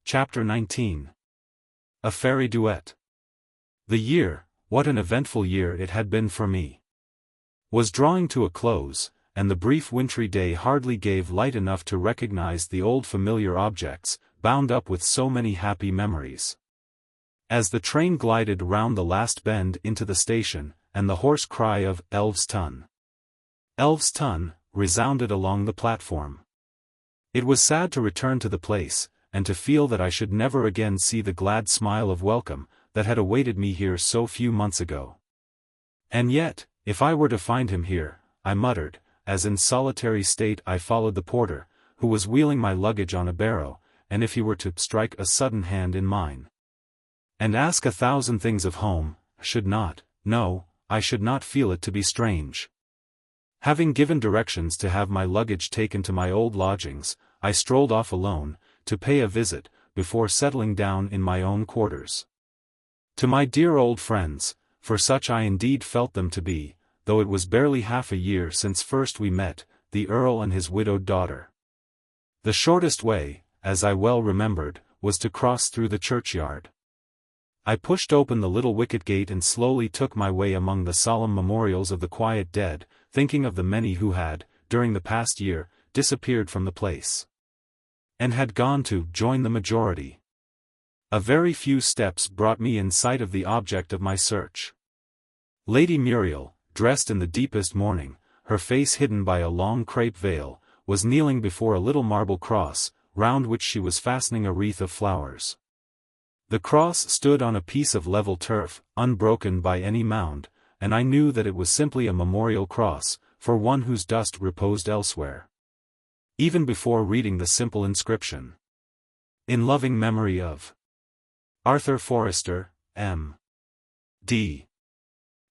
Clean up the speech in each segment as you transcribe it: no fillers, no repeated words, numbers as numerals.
Chapter 19. A Fairy-Duet. The year, what an eventful year it had been for me, was drawing to a close, and the brief wintry day hardly gave light enough to recognize the old familiar objects, bound up with so many happy memories. As the train glided round the last bend into the station, and the hoarse cry of "Elves Ton! Elves Ton!" resounded along the platform. It was sad to return to the place, and to feel that I should never again see the glad smile of welcome that had awaited me here so few months ago. And yet, if I were to find him here, I muttered, as in solitary state I followed the porter, who was wheeling my luggage on a barrow, and if he were to strike a sudden hand in mine, and ask 1,000 things of home, I should not feel it to be strange. Having given directions to have my luggage taken to my old lodgings, I strolled off alone, to pay a visit, before settling down in my own quarters, to my dear old friends, for such I indeed felt them to be, though it was barely half a year since first we met, the Earl and his widowed daughter. The shortest way, as I well remembered, was to cross through the churchyard. I pushed open the little wicket gate and slowly took my way among the solemn memorials of the quiet dead, thinking of the many who had, during the past year, disappeared from the place, and had gone to join the majority. A very few steps brought me in sight of the object of my search. Lady Muriel, dressed in the deepest mourning, her face hidden by a long crape veil, was kneeling before a little marble cross, round which she was fastening a wreath of flowers. The cross stood on a piece of level turf, unbroken by any mound, and I knew that it was simply a memorial cross, for one whose dust reposed elsewhere, even before reading the simple inscription, "In loving memory of Arthur Forrester, M.D.,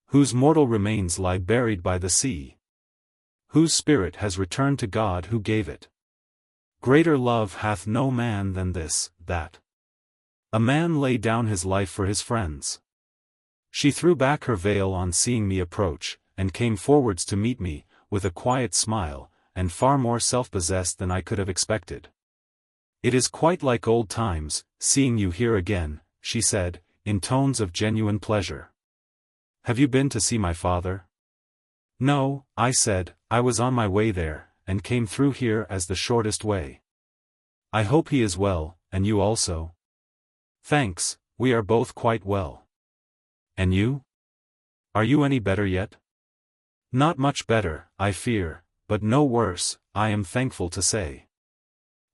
whose mortal remains lie buried by the sea, whose spirit has returned to God who gave it. Greater love hath no man than this, that a man lay down his life for his friends." She threw back her veil on seeing me approach, and came forwards to meet me, with a quiet smile, and far more self-possessed than I could have expected. "It is quite like old times, seeing you here again," she said, in tones of genuine pleasure. "Have you been to see my father?" "No," I said, "I was on my way there, and came through here as the shortest way." "I hope he is well, and you also?" "Thanks, we are both quite well." "And you? Are you any better yet?" "Not much better, I fear, but no worse, I am thankful to say."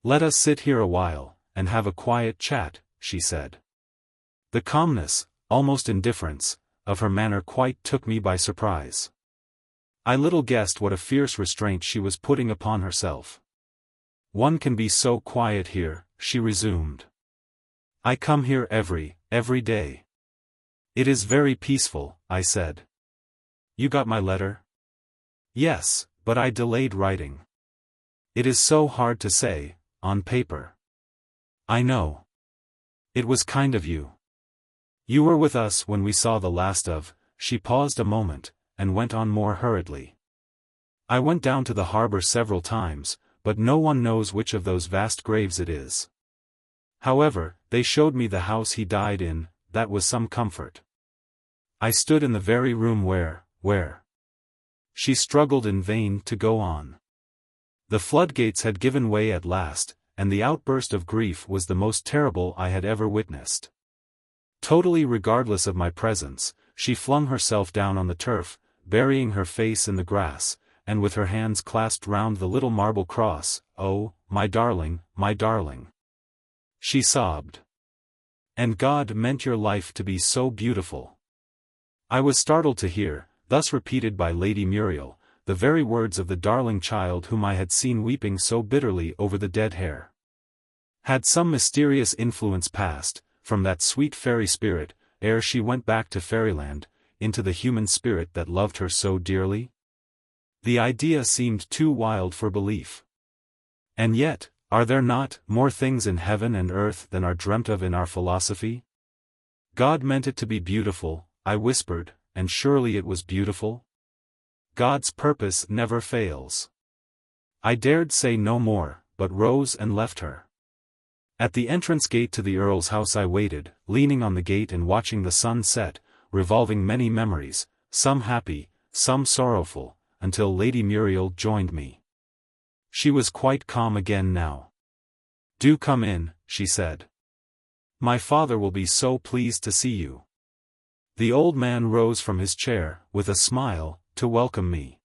"Let us sit here a while, and have a quiet chat," she said. The calmness, almost indifference, of her manner quite took me by surprise. I little guessed what a fierce restraint she was putting upon herself. "One can be so quiet here," she resumed. "I come here every day." "It is very peaceful," I said. "You got my letter?" "Yes, but I delayed writing. It is so hard to say, on paper." "I know. It was kind of you. You were with us when we saw the last of—" She paused a moment, and went on more hurriedly. "I went down to the harbor several times, but no one knows which of those vast graves it is. However, they showed me the house he died in, that was some comfort. I stood in the very room where—" She struggled in vain to go on. The floodgates had given way at last, and the outburst of grief was the most terrible I had ever witnessed. Totally regardless of my presence, she flung herself down on the turf, burying her face in the grass, and with her hands clasped round the little marble cross. "Oh, my darling, my darling," she sobbed. "And God meant your life to be so beautiful." I was startled to hear, thus repeated by Lady Muriel, the very words of the darling child whom I had seen weeping so bitterly over the dead hare. Had some mysterious influence passed, from that sweet fairy spirit, ere she went back to Fairyland, into the human spirit that loved her so dearly? The idea seemed too wild for belief. And yet, are there not more things in heaven and earth than are dreamt of in our philosophy? God meant it to be beautiful, I whispered, and surely it was beautiful? God's purpose never fails. I dared say no more, but rose and left her. At the entrance gate to the Earl's house I waited, leaning on the gate and watching the sun set, revolving many memories, some happy, some sorrowful, until Lady Muriel joined me. She was quite calm again now. "Do come in," she said. "My father will be so pleased to see you." The old man rose from his chair, with a smile, to welcome me.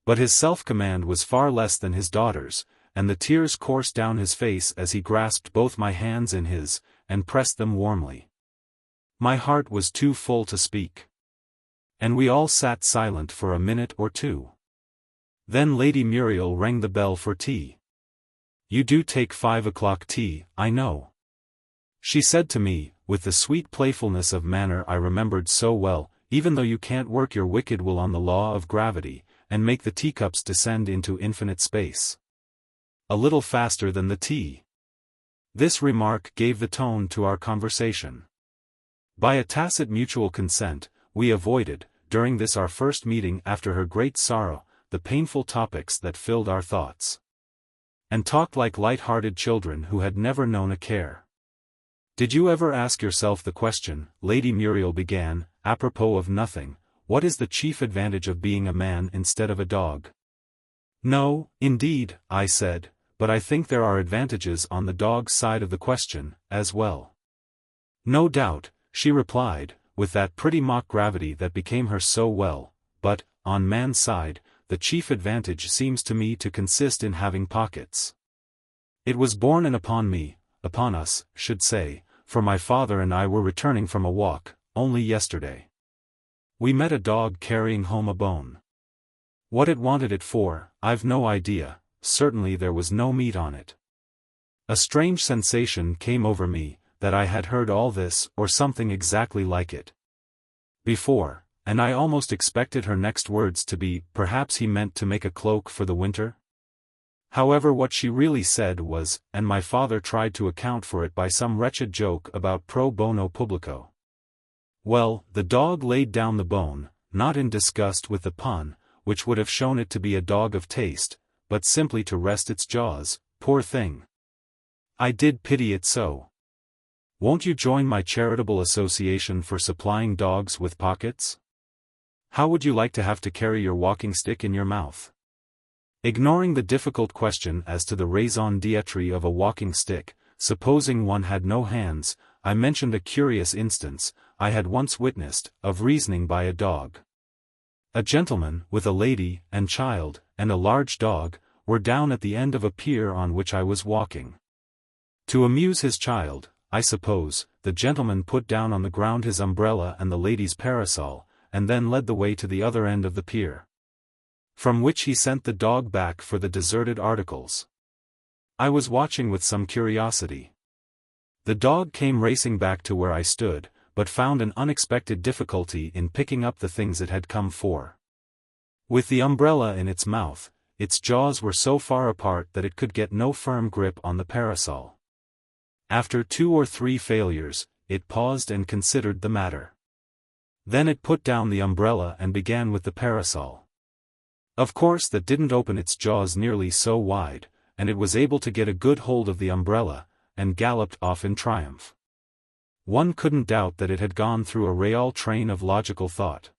But his self-command was far less than his daughter's, and the tears coursed down his face as he grasped both my hands in his, and pressed them warmly. My heart was too full to speak. And we all sat silent for a minute or two. Then Lady Muriel rang the bell for tea. "You do take 5 o'clock tea, I know," she said to me, with the sweet playfulness of manner I remembered so well, "even though you can't work your wicked will on the law of gravity, and make the teacups descend into infinite space. A little faster than the tea." This remark gave the tone to our conversation. By a tacit mutual consent, we avoided, during this our first meeting after her great sorrow, the painful topics that filled our thoughts. And talked like light-hearted children who had never known a care. "Did you ever ask yourself the question," Lady Muriel began, apropos of nothing, "what is the chief advantage of being a man instead of a dog?" "No, indeed," I said, "but I think there are advantages on the dog's side of the question, as well." "No doubt," she replied, with that pretty mock gravity that became her so well, "but, on man's side, the chief advantage seems to me to consist in having pockets. It was borne in upon me, upon us, should say, for my father and I were returning from a walk, only yesterday. We met a dog carrying home a bone. What it wanted it for, I've no idea, certainly there was no meat on it. A strange sensation came over me, that I had heard all this, or something exactly like it, before, and I almost expected her next words to be, perhaps he meant to make a cloak for the winter. However, what she really said was, and my father tried to account for it by some wretched joke about pro bono publico. Well, the dog laid down the bone, not in disgust with the pun, which would have shown it to be a dog of taste, but simply to rest its jaws, poor thing. I did pity it so. Won't you join my charitable association for supplying dogs with pockets? How would you like to have to carry your walking stick in your mouth? Ignoring the difficult question as to the raison d'être of a walking stick, supposing one had no hands, I mentioned a curious instance I had once witnessed, of reasoning by a dog. A gentleman, with a lady, and child, and a large dog, were down at the end of a pier on which I was walking. To amuse his child, I suppose, the gentleman put down on the ground his umbrella and the lady's parasol, and then led the way to the other end of the pier, from which he sent the dog back for the deserted articles. I was watching with some curiosity. The dog came racing back to where I stood, but found an unexpected difficulty in picking up the things it had come for. With the umbrella in its mouth, its jaws were so far apart that it could get no firm grip on the parasol. After 2 or 3 failures, it paused and considered the matter. Then it put down the umbrella and began with the parasol. Of course that didn't open its jaws nearly so wide, and it was able to get a good hold of the umbrella, and galloped off in triumph. One couldn't doubt that it had gone through a real train of logical thought.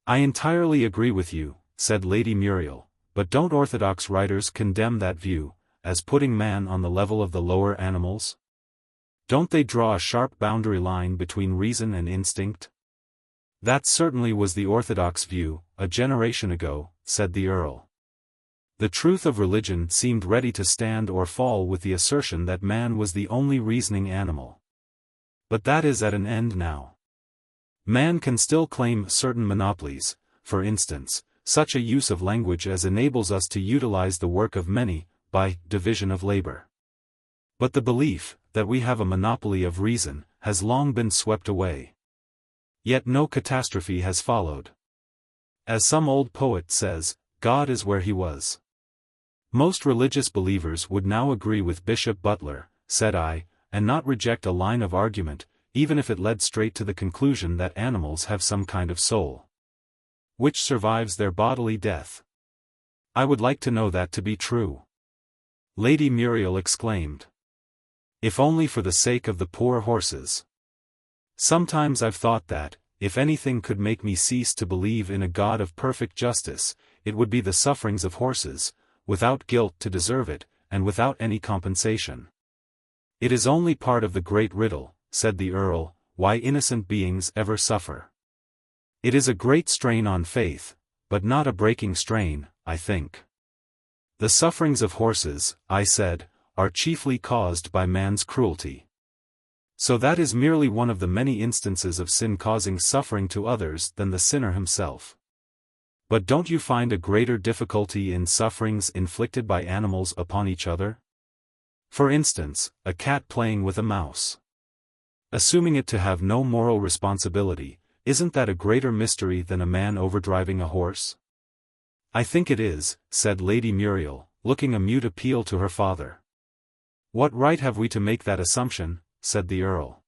"I entirely agree with you," said Lady Muriel, "but don't orthodox writers condemn that view, as putting man on the level of the lower animals? Don't they draw a sharp boundary line between reason and instinct?" "That certainly was the orthodox view, a generation ago," said the Earl. The truth of religion seemed ready to stand or fall with the assertion that man was the only reasoning animal. But that is at an end now. Man can still claim certain monopolies, for instance, such a use of language as enables us to utilize the work of many, by division of labor. But the belief, that we have a monopoly of reason, has long been swept away. Yet no catastrophe has followed. As some old poet says, God is where he was. Most religious believers would now agree with Bishop Butler, said I, and not reject a line of argument, even if it led straight to the conclusion that animals have some kind of soul, which survives their bodily death. I would like to know that to be true. Lady Muriel exclaimed. If only for the sake of the poor horses. Sometimes I've thought that, if anything could make me cease to believe in a God of perfect justice, it would be the sufferings of horses, without guilt to deserve it, and without any compensation. It is only part of the great riddle, said the Earl, why innocent beings ever suffer. It is a great strain on faith, but not a breaking strain, I think. The sufferings of horses, I said, are chiefly caused by man's cruelty. So that is merely one of the many instances of sin causing suffering to others than the sinner himself. But don't you find a greater difficulty in sufferings inflicted by animals upon each other? For instance, a cat playing with a mouse. Assuming it to have no moral responsibility, isn't that a greater mystery than a man overdriving a horse? I think it is, said Lady Muriel, looking a mute appeal to her father. What right have we to make that assumption? Said the Earl.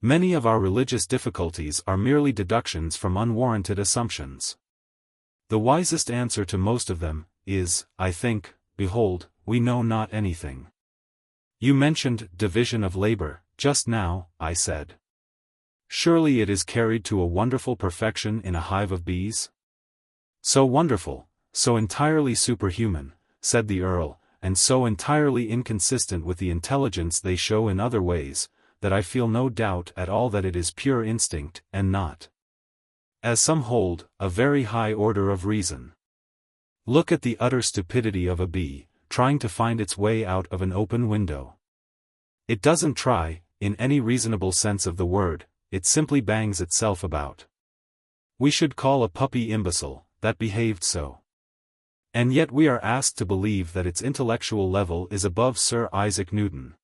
Many of our religious difficulties are merely deductions from unwarranted assumptions. The wisest answer to most of them is, I think, behold, we know not anything. You mentioned division of labor, just now, I said. Surely it is carried to a wonderful perfection in a hive of bees? So wonderful, so entirely superhuman, said the Earl, and so entirely inconsistent with the intelligence they show in other ways, that I feel no doubt at all that it is pure instinct, and not, as some hold, a very high order of reason. Look at the utter stupidity of a bee, trying to find its way out of an open window. It doesn't try, in any reasonable sense of the word, it simply bangs itself about. We should call a puppy imbecile, that behaved so. And yet we are asked to believe that its intellectual level is above Sir Isaac Newton.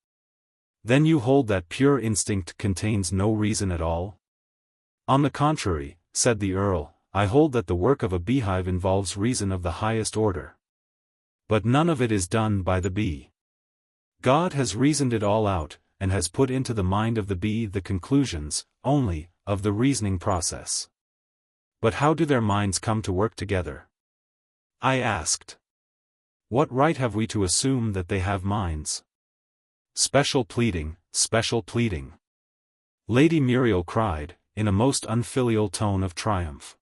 Then you hold that pure instinct contains no reason at all? On the contrary, said the Earl, I hold that the work of a beehive involves reason of the highest order. But none of it is done by the bee. God has reasoned it all out, and has put into the mind of the bee the conclusions, only, of the reasoning process. But how do their minds come to work together? I asked. What right have we to assume that they have minds? Special pleading, special pleading. Lady Muriel cried, in a most unfilial tone of triumph.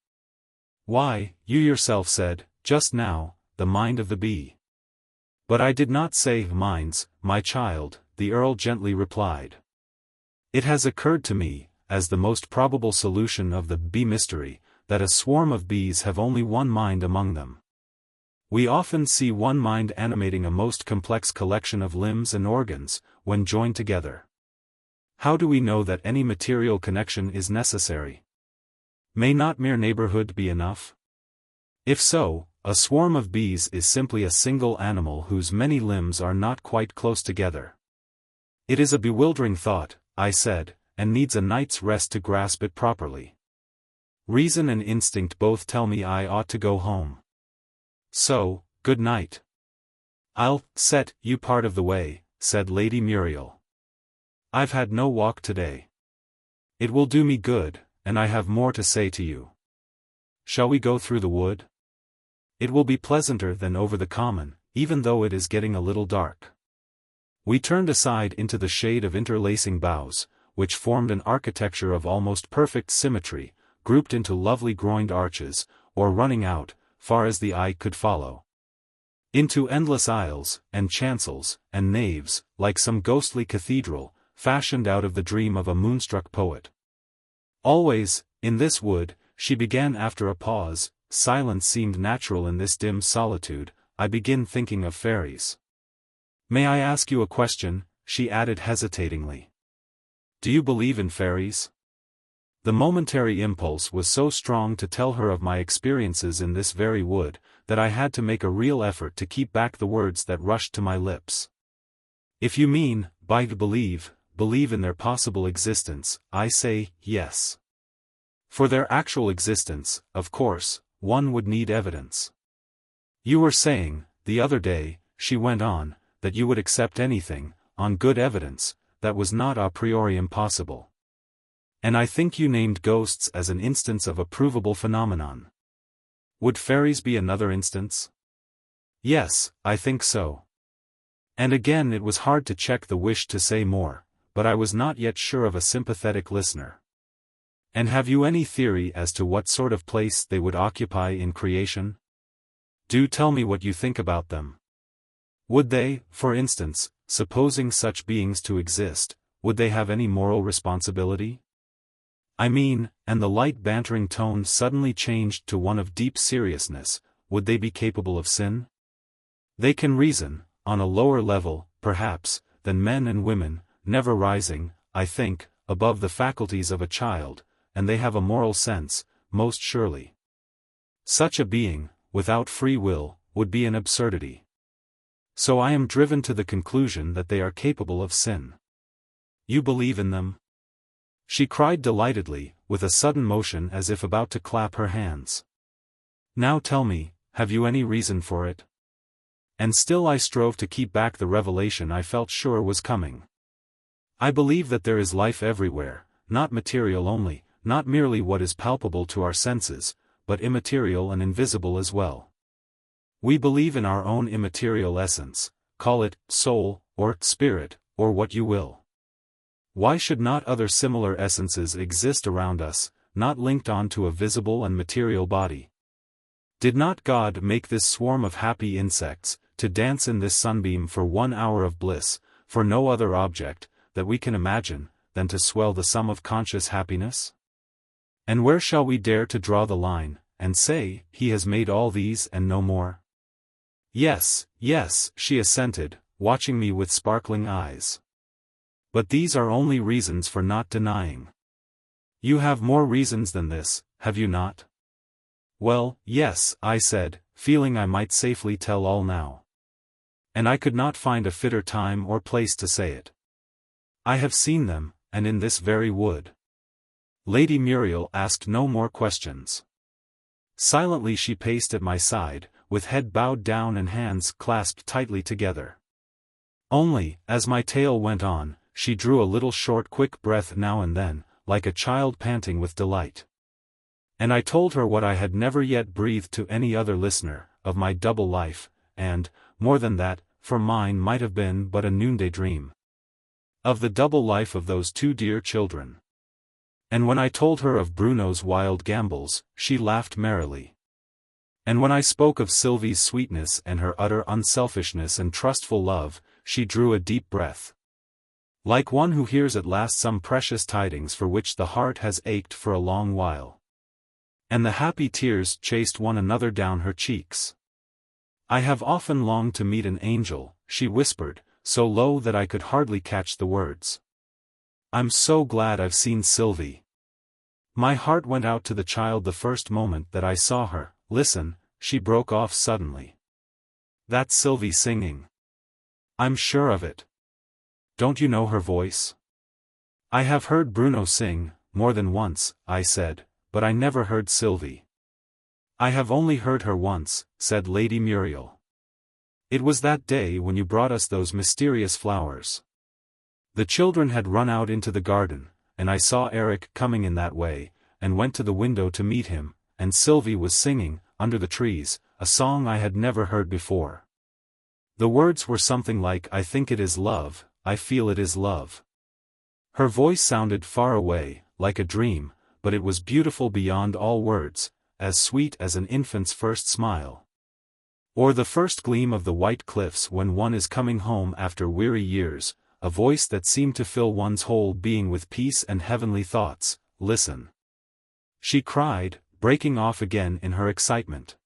Why, you yourself said, just now, the mind of the bee. But I did not say minds, my child, the Earl gently replied. It has occurred to me, as the most probable solution of the bee mystery, that a swarm of bees have only one mind among them. We often see one mind animating a most complex collection of limbs and organs, when joined together. How do we know that any material connection is necessary? May not mere neighborhood be enough? If so, a swarm of bees is simply a single animal whose many limbs are not quite close together. It is a bewildering thought, I said, and needs a night's rest to grasp it properly. Reason and instinct both tell me I ought to go home. So, good night. I'll set you part of the way, said Lady Muriel. I've had no walk today. It will do me good, and I have more to say to you. Shall we go through the wood? It will be pleasanter than over the common, even though it is getting a little dark. We turned aside into the shade of interlacing boughs, which formed an architecture of almost perfect symmetry, grouped into lovely groined arches, or running out, far as the eye could follow, into endless aisles, and chancels, and naves, like some ghostly cathedral, fashioned out of the dream of a moonstruck poet. Always, in this wood, she began after a pause, silence seemed natural in this dim solitude, I begin thinking of fairies. May I ask you a question? She added hesitatingly. Do you believe in fairies? The momentary impulse was so strong to tell her of my experiences in this very wood, that I had to make a real effort to keep back the words that rushed to my lips. If you mean, by believe in their possible existence, I say, yes. For their actual existence, of course, one would need evidence. You were saying, the other day, she went on, that you would accept anything, on good evidence, that was not a priori impossible. And I think you named ghosts as an instance of a provable phenomenon. Would fairies be another instance? Yes, I think so. And again it was hard to check the wish to say more, but I was not yet sure of a sympathetic listener. And have you any theory as to what sort of place they would occupy in creation? Do tell me what you think about them. Would they, for instance, supposing such beings to exist, would they have any moral responsibility? I mean, and the light bantering tone suddenly changed to one of deep seriousness, would they be capable of sin? They can reason, on a lower level, perhaps, than men and women, never rising, I think, above the faculties of a child, and they have a moral sense, most surely. Such a being, without free will, would be an absurdity. So I am driven to the conclusion that they are capable of sin. You believe in them? She cried delightedly, with a sudden motion as if about to clap her hands. Now tell me, have you any reason for it? And still I strove to keep back the revelation I felt sure was coming. I believe that there is life everywhere, not material only, not merely what is palpable to our senses, but immaterial and invisible as well. We believe in our own immaterial essence, call it soul, or spirit, or what you will. Why should not other similar essences exist around us, not linked on to a visible and material body? Did not God make this swarm of happy insects, to dance in this sunbeam for 1 hour of bliss, for no other object, that we can imagine, than to swell the sum of conscious happiness? And where shall we dare to draw the line, and say, He has made all these and no more? Yes, yes, she assented, watching me with sparkling eyes. But these are only reasons for not denying. You have more reasons than this, have you not? Well, yes, I said, feeling I might safely tell all now. And I could not find a fitter time or place to say it. I have seen them, and in this very wood. Lady Muriel asked no more questions. Silently she paced at my side, with head bowed down and hands clasped tightly together. Only, as my tale went on, she drew a little short quick breath now and then, like a child panting with delight. And I told her what I had never yet breathed to any other listener, of my double life, and, more than that, for mine might have been but a noonday dream. Of the double life of those 2 dear children. And when I told her of Bruno's wild gambols, she laughed merrily. And when I spoke of Sylvie's sweetness and her utter unselfishness and trustful love, she drew a deep breath. Like one who hears at last some precious tidings for which the heart has ached for a long while. And the happy tears chased one another down her cheeks. I have often longed to meet an angel, she whispered, so low that I could hardly catch the words. I'm so glad I've seen Sylvie. My heart went out to the child the first moment that I saw her. Listen, she broke off suddenly. That's Sylvie singing. I'm sure of it. Don't you know her voice? I have heard Bruno sing, more than once, I said, but I never heard Sylvie. I have only heard her once, said Lady Muriel. It was that day when you brought us those mysterious flowers. The children had run out into the garden, and I saw Eric coming in that way, and went to the window to meet him, and Sylvie was singing, under the trees, a song I had never heard before. The words were something like I think it is love, I feel it is love. Her voice sounded far away, like a dream, but it was beautiful beyond all words, as sweet as an infant's first smile. Or the first gleam of the white cliffs when one is coming home after weary years, a voice that seemed to fill one's whole being with peace and heavenly thoughts. Listen. She cried, breaking off again in her excitement.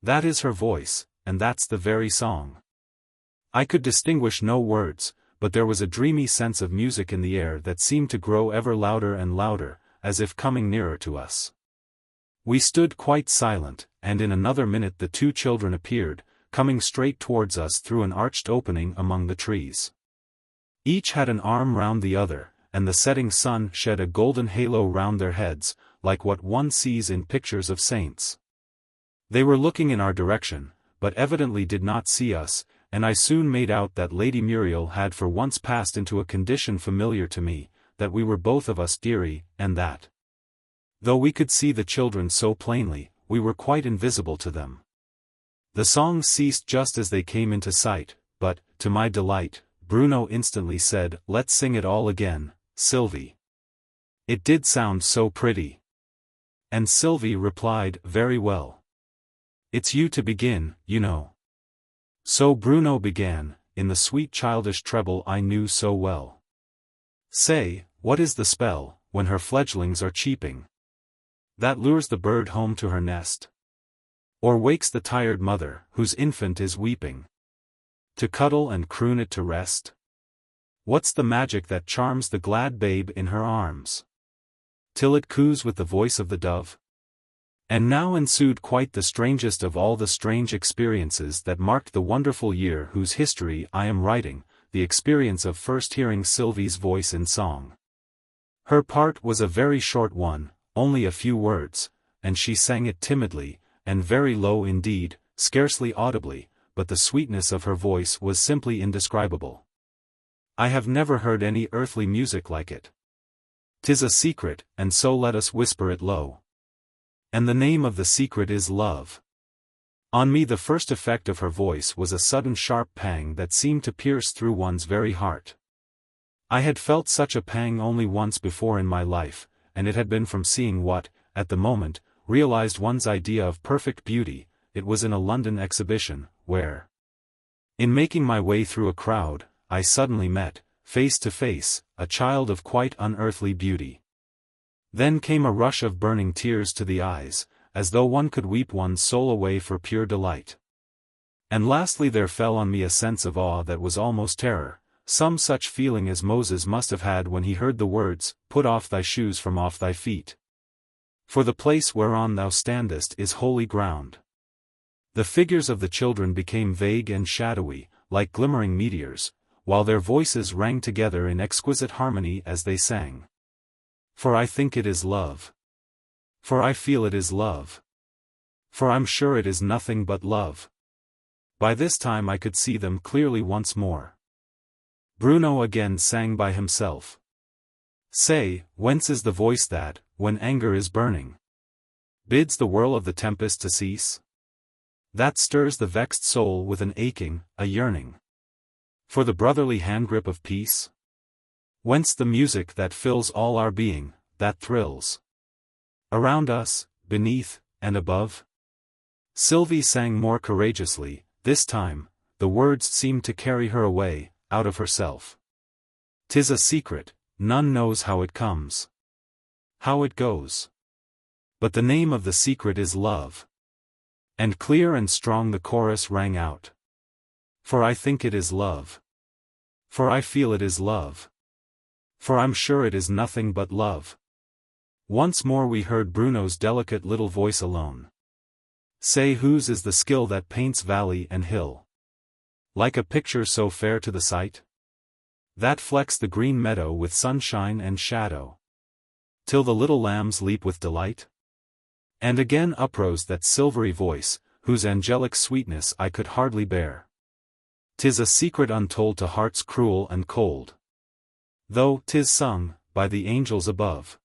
That is her voice, and that's the very song. I could distinguish no words, but there was a dreamy sense of music in the air that seemed to grow ever louder and louder, as if coming nearer to us. We stood quite silent, and in another minute the 2 children appeared, coming straight towards us through an arched opening among the trees. Each had an arm round the other, and the setting sun shed a golden halo round their heads, like what one sees in pictures of saints. They were looking in our direction, but evidently did not see us, and I soon made out that Lady Muriel had for once passed into a condition familiar to me, that we were both of us dearie, and that, though we could see the children so plainly, we were quite invisible to them. The song ceased just as they came into sight, but, to my delight, Bruno instantly said, "Let's sing it all again, Sylvie." It did sound so pretty. And Sylvie replied, "Very well. It's you to begin, you know." So Bruno began, in the sweet childish treble I knew so well. "Say, what is the spell, when her fledglings are cheeping, that lures the bird home to her nest? Or wakes the tired mother, whose infant is weeping, to cuddle and croon it to rest? What's the magic that charms the glad babe in her arms, till it coos with the voice of the dove?" And now ensued quite the strangest of all the strange experiences that marked the wonderful year whose history I am writing, the experience of first hearing Sylvie's voice in song. Her part was a very short one, only a few words, and she sang it timidly, and very low indeed, scarcely audibly, but the sweetness of her voice was simply indescribable. I have never heard any earthly music like it. "'Tis a secret, and so let us whisper it low. And the name of the secret is love." On me the first effect of her voice was a sudden sharp pang that seemed to pierce through one's very heart. I had felt such a pang only once before in my life, and it had been from seeing what, at the moment, realized one's idea of perfect beauty. It was in a London exhibition, where, in making my way through a crowd, I suddenly met, face to face, a child of quite unearthly beauty. Then came a rush of burning tears to the eyes, as though one could weep one's soul away for pure delight. And lastly there fell on me a sense of awe that was almost terror, some such feeling as Moses must have had when he heard the words, "Put off thy shoes from off thy feet. For the place whereon thou standest is holy ground." The figures of the children became vague and shadowy, like glimmering meteors, while their voices rang together in exquisite harmony as they sang. "For I think it is love. For I feel it is love. For I'm sure it is nothing but love." By this time I could see them clearly once more. Bruno again sang by himself. "Say, whence is the voice that, when anger is burning, bids the whirl of the tempest to cease? That stirs the vexed soul with an aching, a yearning, for the brotherly handgrip of peace? Whence the music that fills all our being, that thrills around us, beneath, and above?" Sylvie sang more courageously, this time. The words seemed to carry her away, out of herself. "'Tis a secret, none knows how it comes, how it goes. But the name of the secret is love." And clear and strong the chorus rang out. "For I think it is love. For I feel it is love. For I'm sure it is nothing but love." Once more we heard Bruno's delicate little voice alone. "Say, whose is the skill that paints valley and hill, like a picture so fair to the sight? That flecks the green meadow with sunshine and shadow, till the little lambs leap with delight?" And again uprose that silvery voice, whose angelic sweetness I could hardly bear. "'Tis a secret untold to hearts cruel and cold, though 'tis sung by the angels above,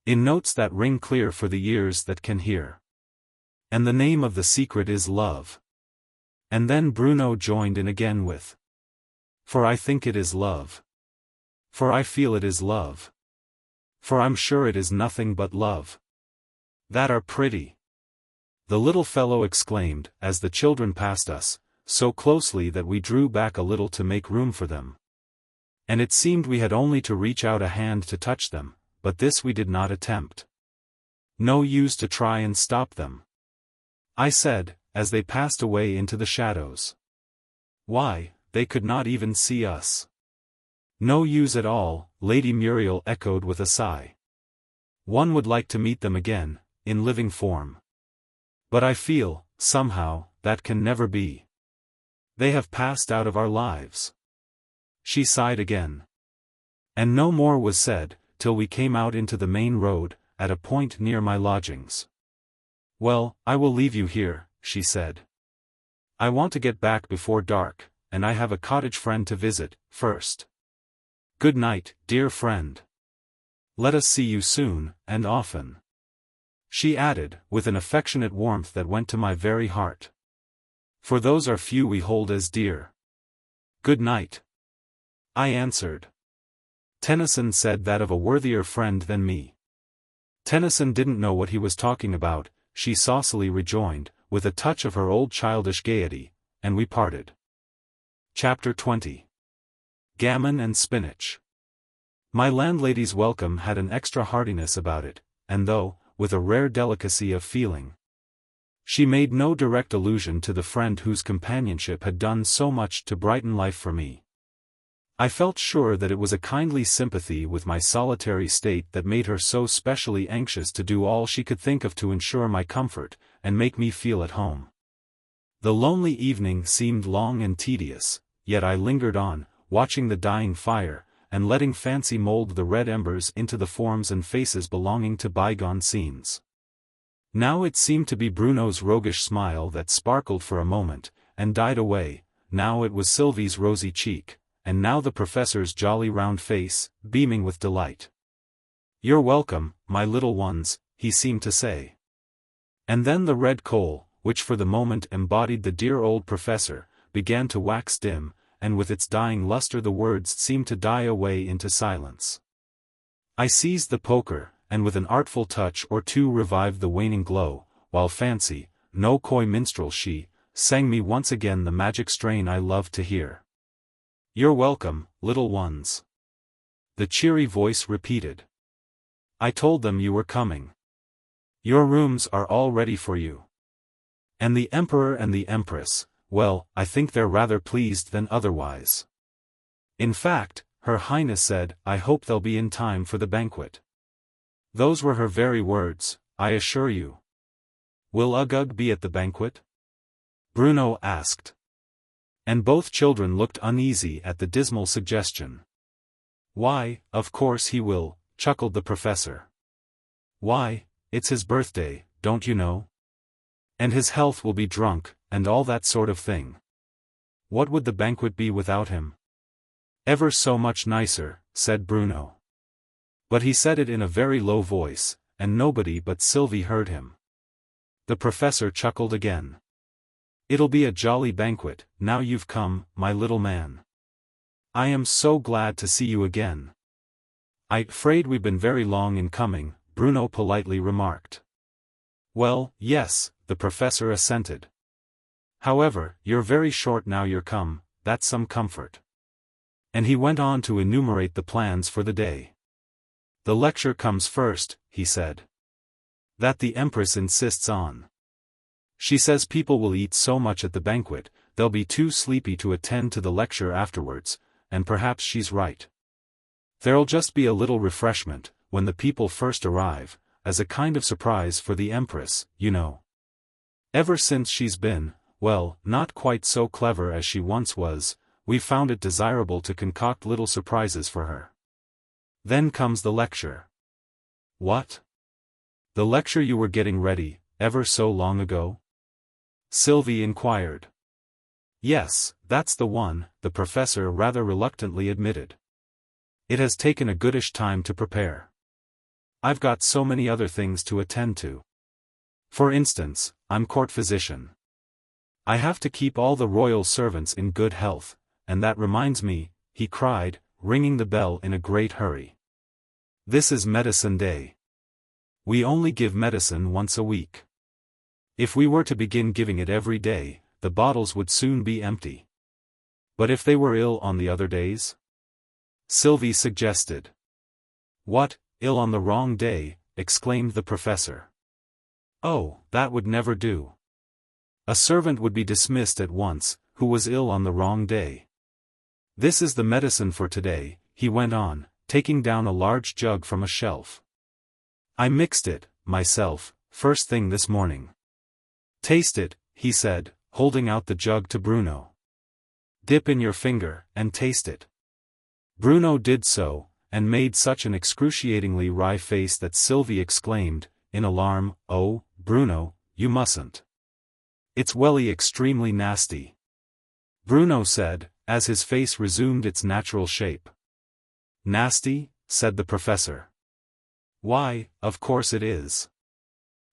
in notes that ring clear for the ears that can hear. And the name of the secret is love." And then Bruno joined in again with, "For I think it is love. For I feel it is love. For I'm sure it is nothing but love. That are pretty," the little fellow exclaimed, as the children passed us, so closely that we drew back a little to make room for them. And it seemed we had only to reach out a hand to touch them, but this we did not attempt. "No use to try and stop them," I said, as they passed away into the shadows. "Why, they could not even see us." "No use at all," Lady Muriel echoed with a sigh. "One would like to meet them again, in living form. But I feel, somehow, that can never be. They have passed out of our lives." She sighed again. And no more was said, till we came out into the main road, at a point near my lodgings. "Well, I will leave you here," she said. "I want to get back before dark, and I have a cottage friend to visit, first. Good night, dear friend. Let us see you soon, and often," she added, with an affectionate warmth that went to my very heart. "For those are few we hold as dear." Good night. I answered. Tennyson said that of a worthier friend than me. Tennyson didn't know what he was talking about, she saucily rejoined, with a touch of her old childish gaiety, and we parted. Chapter 20. Gammon and Spinach. My landlady's welcome had an extra heartiness about it, and though, with a rare delicacy of feeling, she made no direct allusion to the friend whose companionship had done so much to brighten life for me, I felt sure that it was a kindly sympathy with my solitary state that made her so specially anxious to do all she could think of to ensure my comfort, and make me feel at home. The lonely evening seemed long and tedious, yet I lingered on, watching the dying fire, and letting fancy mold the red embers into the forms and faces belonging to bygone scenes. Now it seemed to be Bruno's roguish smile that sparkled for a moment, and died away, now it was Sylvie's rosy cheek, and now the professor's jolly round face, beaming with delight. "You're welcome, my little ones," he seemed to say. And then the red coal, which for the moment embodied the dear old professor, began to wax dim, and with its dying luster the words seemed to die away into silence. I seized the poker, and with an artful touch or two revived the waning glow, while Fancy, no coy minstrel she, sang me once again the magic strain I loved to hear. "You're welcome, little ones," the cheery voice repeated. "I told them you were coming. Your rooms are all ready for you. And the Emperor and the Empress, well, I think they're rather pleased than otherwise. In fact, Her Highness said, I hope they'll be in time for the banquet. Those were her very words, I assure you." "Will Uggug be at the banquet?" Bruno asked. And both children looked uneasy at the dismal suggestion. "Why, of course he will," chuckled the professor. "Why, it's his birthday, don't you know? And his health will be drunk, and all that sort of thing. What would the banquet be without him?" "Ever so much nicer," said Bruno. But he said it in a very low voice, and nobody but Sylvie heard him. The professor chuckled again. "It'll be a jolly banquet, now you've come, my little man. I am so glad to see you again." "I'm afraid we've been very long in coming," Bruno politely remarked. "Well, yes," the professor assented. "However, you're very short now you're come, that's some comfort." And he went on to enumerate the plans for the day. "The lecture comes first," he said. "That the Empress insists on. She says people will eat so much at the banquet, they'll be too sleepy to attend to the lecture afterwards, and perhaps she's right. There'll just be a little refreshment, when the people first arrive, as a kind of surprise for the Empress, you know. Ever since she's been, well, not quite so clever as she once was, we've found it desirable to concoct little surprises for her. Then comes the lecture." "What? The lecture you were getting ready, ever so long ago?" Sylvie inquired. "Yes, that's the one," the professor rather reluctantly admitted. "It has taken a goodish time to prepare. I've got so many other things to attend to. For instance, I'm court physician. I have to keep all the royal servants in good health, and that reminds me," he cried, ringing the bell in a great hurry. "This is medicine day. We only give medicine once a week. If we were to begin giving it every day, the bottles would soon be empty." "But if they were ill on the other days?" Sylvie suggested. "What, ill on the wrong day?" exclaimed the professor. "Oh, that would never do. A servant would be dismissed at once, who was ill on the wrong day. This is the medicine for today," he went on, taking down a large jug from a shelf. "I mixed it, myself, first thing this morning. Taste it," he said, holding out the jug to Bruno. "Dip in your finger, and taste it." Bruno did so, and made such an excruciatingly wry face that Sylvie exclaimed, in alarm, "Oh, Bruno, you mustn't. It's welly extremely nasty." Bruno said, as his face resumed its natural shape. "Nasty?" said the professor. "Why, of course it is.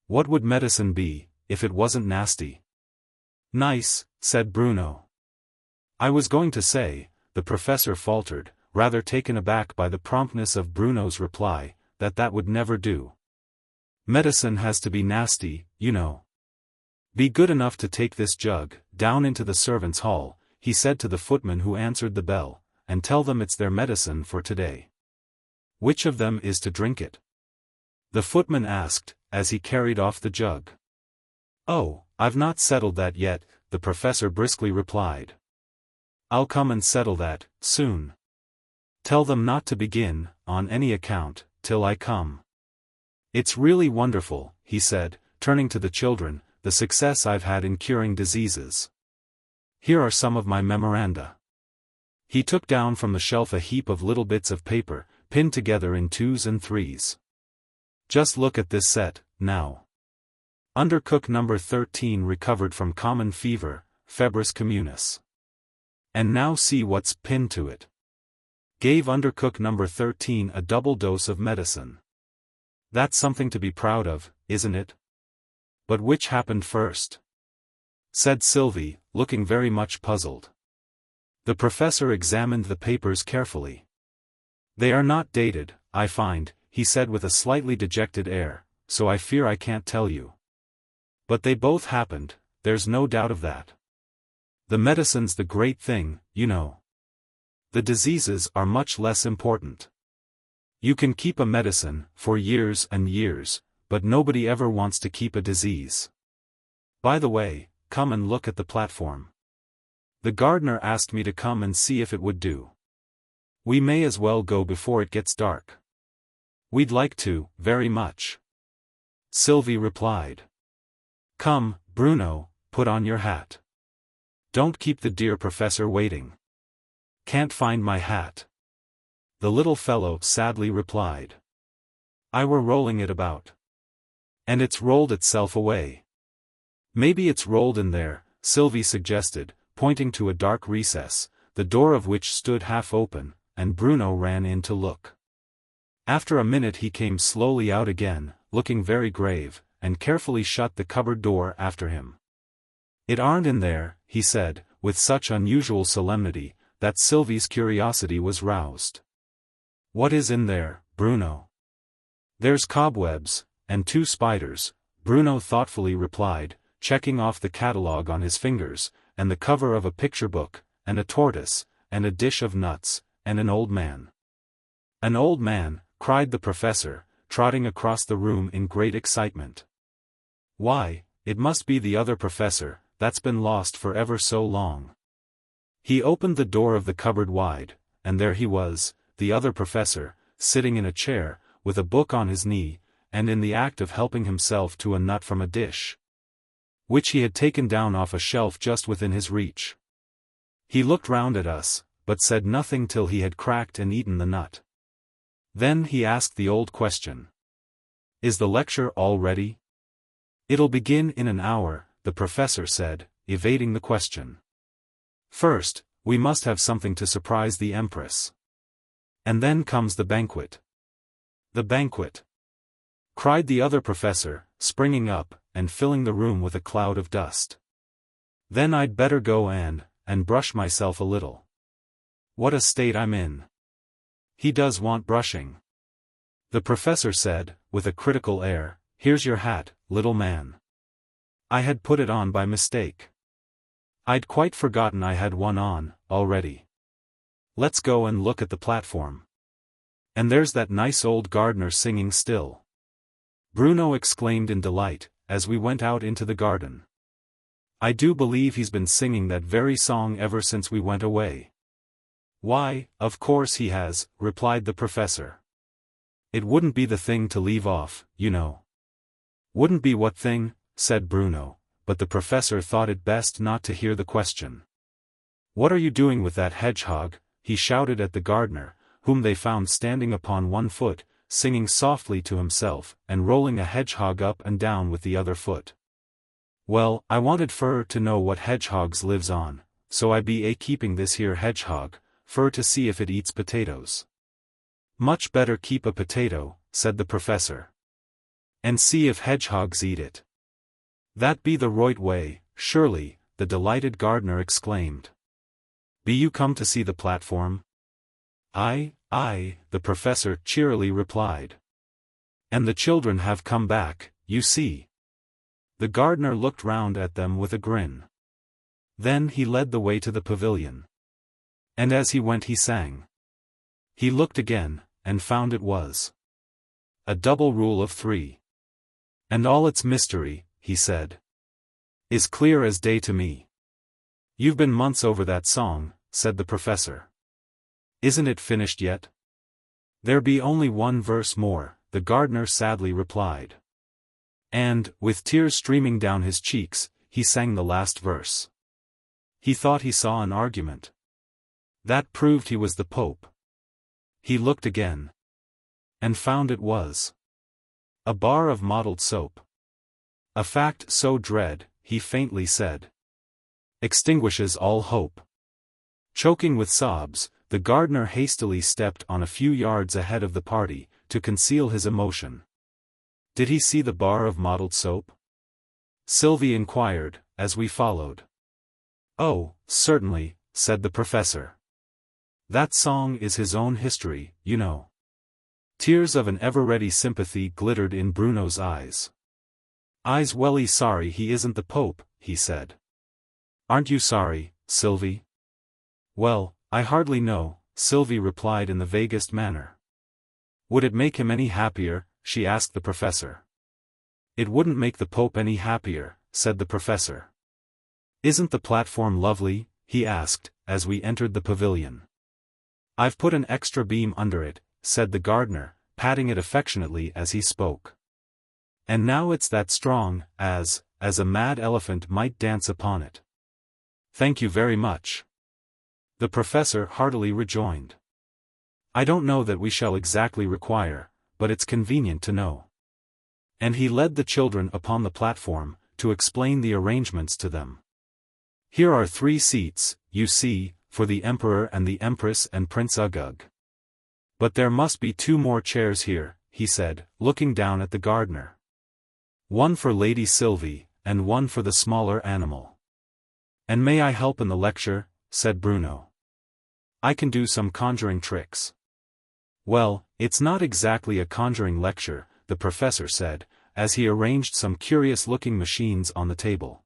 What would medicine be, if it wasn't nasty?" "Nice," said Bruno. I was going to say, the professor faltered, rather taken aback by the promptness of Bruno's reply, that would never do. Medicine has to be nasty, you know. Be good enough to take this jug down into the servants' hall, he said to the footman who answered the bell, and tell them it's their medicine for today. Which of them is to drink it? The footman asked, as he carried off the jug. Oh, I've not settled that yet, the professor briskly replied. I'll come and settle that, soon. Tell them not to begin, on any account, till I come. It's really wonderful, he said, turning to the children, the success I've had in curing diseases. Here are some of my memoranda. He took down from the shelf a heap of little bits of paper, pinned together in 2s and 3s. Just look at this set, now. Undercook number 13 recovered from common fever, febris communis. And now see what's pinned to it. Gave undercook number 13 a double dose of medicine. That's something to be proud of, isn't it? But which happened first? Said Sylvie, looking very much puzzled. The professor examined the papers carefully. They are not dated, I find, he said with a slightly dejected air, so I fear I can't tell you. But they both happened, there's no doubt of that. The medicine's the great thing, you know. The diseases are much less important. You can keep a medicine, for years and years, but nobody ever wants to keep a disease. By the way, come and look at the platform. The gardener asked me to come and see if it would do. We may as well go before it gets dark. We'd like to, very much. Sylvie replied. Come, Bruno, put on your hat. Don't keep the dear professor waiting. Can't find my hat. The little fellow sadly replied. I were rolling it about. And it's rolled itself away. Maybe it's rolled in there, Sylvie suggested, pointing to a dark recess, the door of which stood half open, and Bruno ran in to look. After a minute he came slowly out again, looking very grave, and carefully shut the cupboard door after him. It aren't in there, he said, with such unusual solemnity, that Sylvie's curiosity was roused. What is in there, Bruno? There's cobwebs, and 2 spiders, Bruno thoughtfully replied, checking off the catalogue on his fingers, and the cover of a picture book, and a tortoise, and a dish of nuts, and an old man. An old man, cried the professor, trotting across the room in great excitement. Why, it must be the other professor, that's been lost for ever so long. He opened the door of the cupboard wide, and there he was, the other professor, sitting in a chair, with a book on his knee, and in the act of helping himself to a nut from a dish, which he had taken down off a shelf just within his reach. He looked round at us, but said nothing till he had cracked and eaten the nut. Then he asked the old question. Is the lecture all ready? It'll begin in an hour, the professor said, evading the question. First, we must have something to surprise the Empress. And then comes the banquet. The banquet! Cried the other professor, springing up, and filling the room with a cloud of dust. Then I'd better go and brush myself a little. What a state I'm in. He does want brushing. The professor said, with a critical air, here's your hat, little man. I had put it on by mistake. I'd quite forgotten I had one on, already. Let's go and look at the platform. And there's that nice old gardener singing still. Bruno exclaimed in delight, as we went out into the garden. I do believe he's been singing that very song ever since we went away. Why, of course he has, replied the professor. It wouldn't be the thing to leave off, you know. Wouldn't be what thing? Said Bruno, but the professor thought it best not to hear the question. What are you doing with that hedgehog? He shouted at the gardener, whom they found standing upon one foot, singing softly to himself, and rolling a hedgehog up and down with the other foot. Well, I wanted fur to know what hedgehogs lives on, so I be keeping this here hedgehog, fur to see if it eats potatoes. Much better keep a potato, said the professor. And see if hedgehogs eat it. That be the right way, surely, the delighted gardener exclaimed. Be you come to see the platform? Aye, the professor cheerily replied. And the children have come back, you see. The gardener looked round at them with a grin. Then he led the way to the pavilion. And as he went he sang. He looked again, and found it was a double rule of 3. And all its mystery, he said, is clear as day to me. You've been months over that song, said the professor. Isn't it finished yet? There be only one verse more, the gardener sadly replied. And, with tears streaming down his cheeks, he sang the last verse. He thought he saw an argument. That proved he was the Pope. He looked again. And found it was a bar of mottled soap. A fact so dread, he faintly said, extinguishes all hope. Choking with sobs, the gardener hastily stepped on a few yards ahead of the party, to conceal his emotion. Did he see the bar of mottled soap? Sylvie inquired, as we followed. Oh, certainly, said the professor. That song is his own history, you know. Tears of an ever-ready sympathy glittered in Bruno's eyes. I's welly sorry he isn't the Pope, he said. Aren't you sorry, Sylvie? Well, I hardly know, Sylvie replied in the vaguest manner. Would it make him any happier? She asked the professor. It wouldn't make the Pope any happier, said the professor. Isn't the platform lovely? He asked, as we entered the pavilion. I've put an extra beam under it, said the gardener, patting it affectionately as he spoke. And now it's that strong, as a mad elephant might dance upon it. Thank you very much. The professor heartily rejoined. I don't know that we shall exactly require, but it's convenient to know. And he led the children upon the platform, to explain the arrangements to them. Here are 3 seats, you see, for the Emperor and the Empress and Prince Uggug. But there must be 2 more chairs here, he said, looking down at the gardener. One for Lady Sylvie, and one for the smaller animal. And may I help in the lecture? Said Bruno. I can do some conjuring tricks. Well, it's not exactly a conjuring lecture, the professor said, as he arranged some curious-looking machines on the table.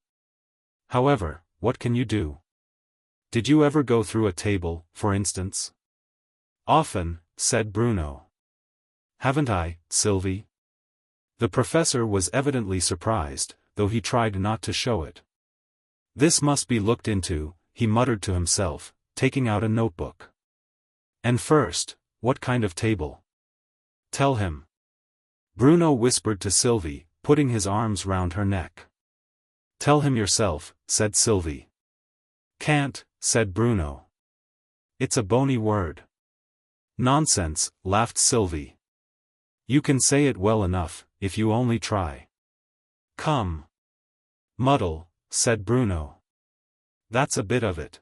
However, what can you do? Did you ever go through a table, for instance? Often, said Bruno. Haven't I, Sylvie? The professor was evidently surprised, though he tried not to show it. This must be looked into, he muttered to himself, taking out a notebook. And first, what kind of table? Tell him. Bruno whispered to Sylvie, putting his arms round her neck. Tell him yourself, said Sylvie. Can't, said Bruno. It's a bony word. Nonsense, laughed Sylvie. You can say it well enough, if you only try. Come. Muddle, said Bruno. That's a bit of it.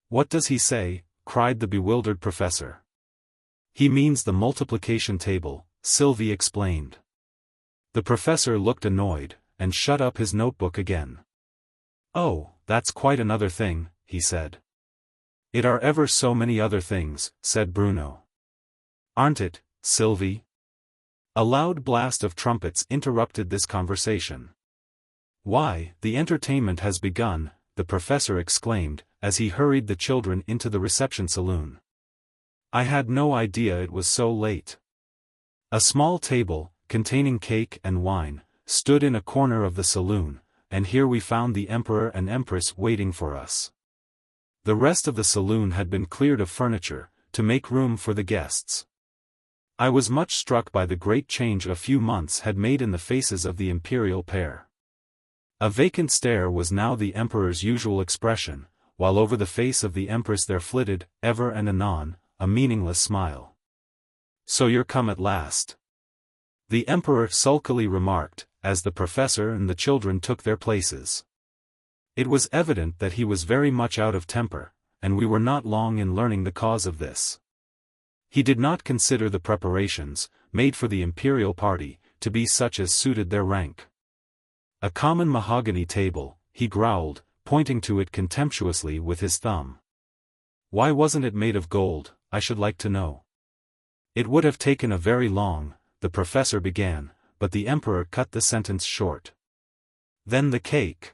What does he say? Cried the bewildered professor. He means the multiplication table, Sylvie explained. The professor looked annoyed, and shut up his notebook again. Oh, that's quite another thing, he said. It are ever so many other things, said Bruno. Aren't it, Sylvie? A loud blast of trumpets interrupted this conversation. Why, the entertainment has begun, the professor exclaimed, as he hurried the children into the reception saloon. I had no idea it was so late. A small table, containing cake and wine, stood in a corner of the saloon, and here we found the Emperor and Empress waiting for us. The rest of the saloon had been cleared of furniture, to make room for the guests. I was much struck by the great change a few months had made in the faces of the imperial pair. A vacant stare was now the Emperor's usual expression, while over the face of the Empress there flitted, ever and anon, a meaningless smile. So you're come at last. The Emperor sulkily remarked, as the professor and the children took their places. It was evident that he was very much out of temper, and we were not long in learning the cause of this. He did not consider the preparations, made for the imperial party, to be such as suited their rank. A common mahogany table, he growled, pointing to it contemptuously with his thumb. Why wasn't it made of gold, I should like to know? It would have taken a very long, the professor began, but the emperor cut the sentence short. Then the cake.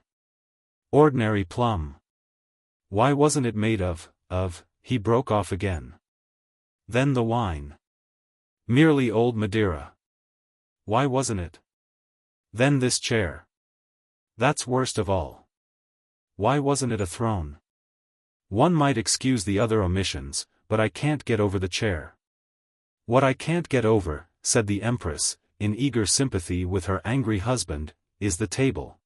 Ordinary plum. Why wasn't it made of, he broke off again. Then the wine. Merely old Madeira. Why wasn't it? Then this chair. That's worst of all. Why wasn't it a throne? One might excuse the other omissions, but I can't get over the chair. What I can't get over, said the Empress, in eager sympathy with her angry husband, is the table.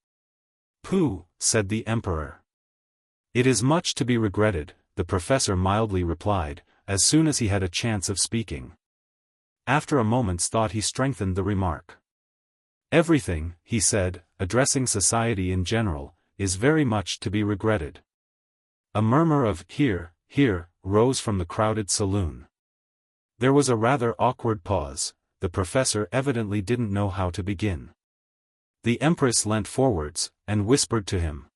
Pooh, said the Emperor. It is much to be regretted, the professor mildly replied, as soon as he had a chance of speaking. After a moment's thought he strengthened the remark. Everything, he said, addressing society in general, is very much to be regretted. A murmur of "Hear, hear," rose from the crowded saloon. There was a rather awkward pause, the professor evidently didn't know how to begin. The Empress leant forwards, and whispered to him.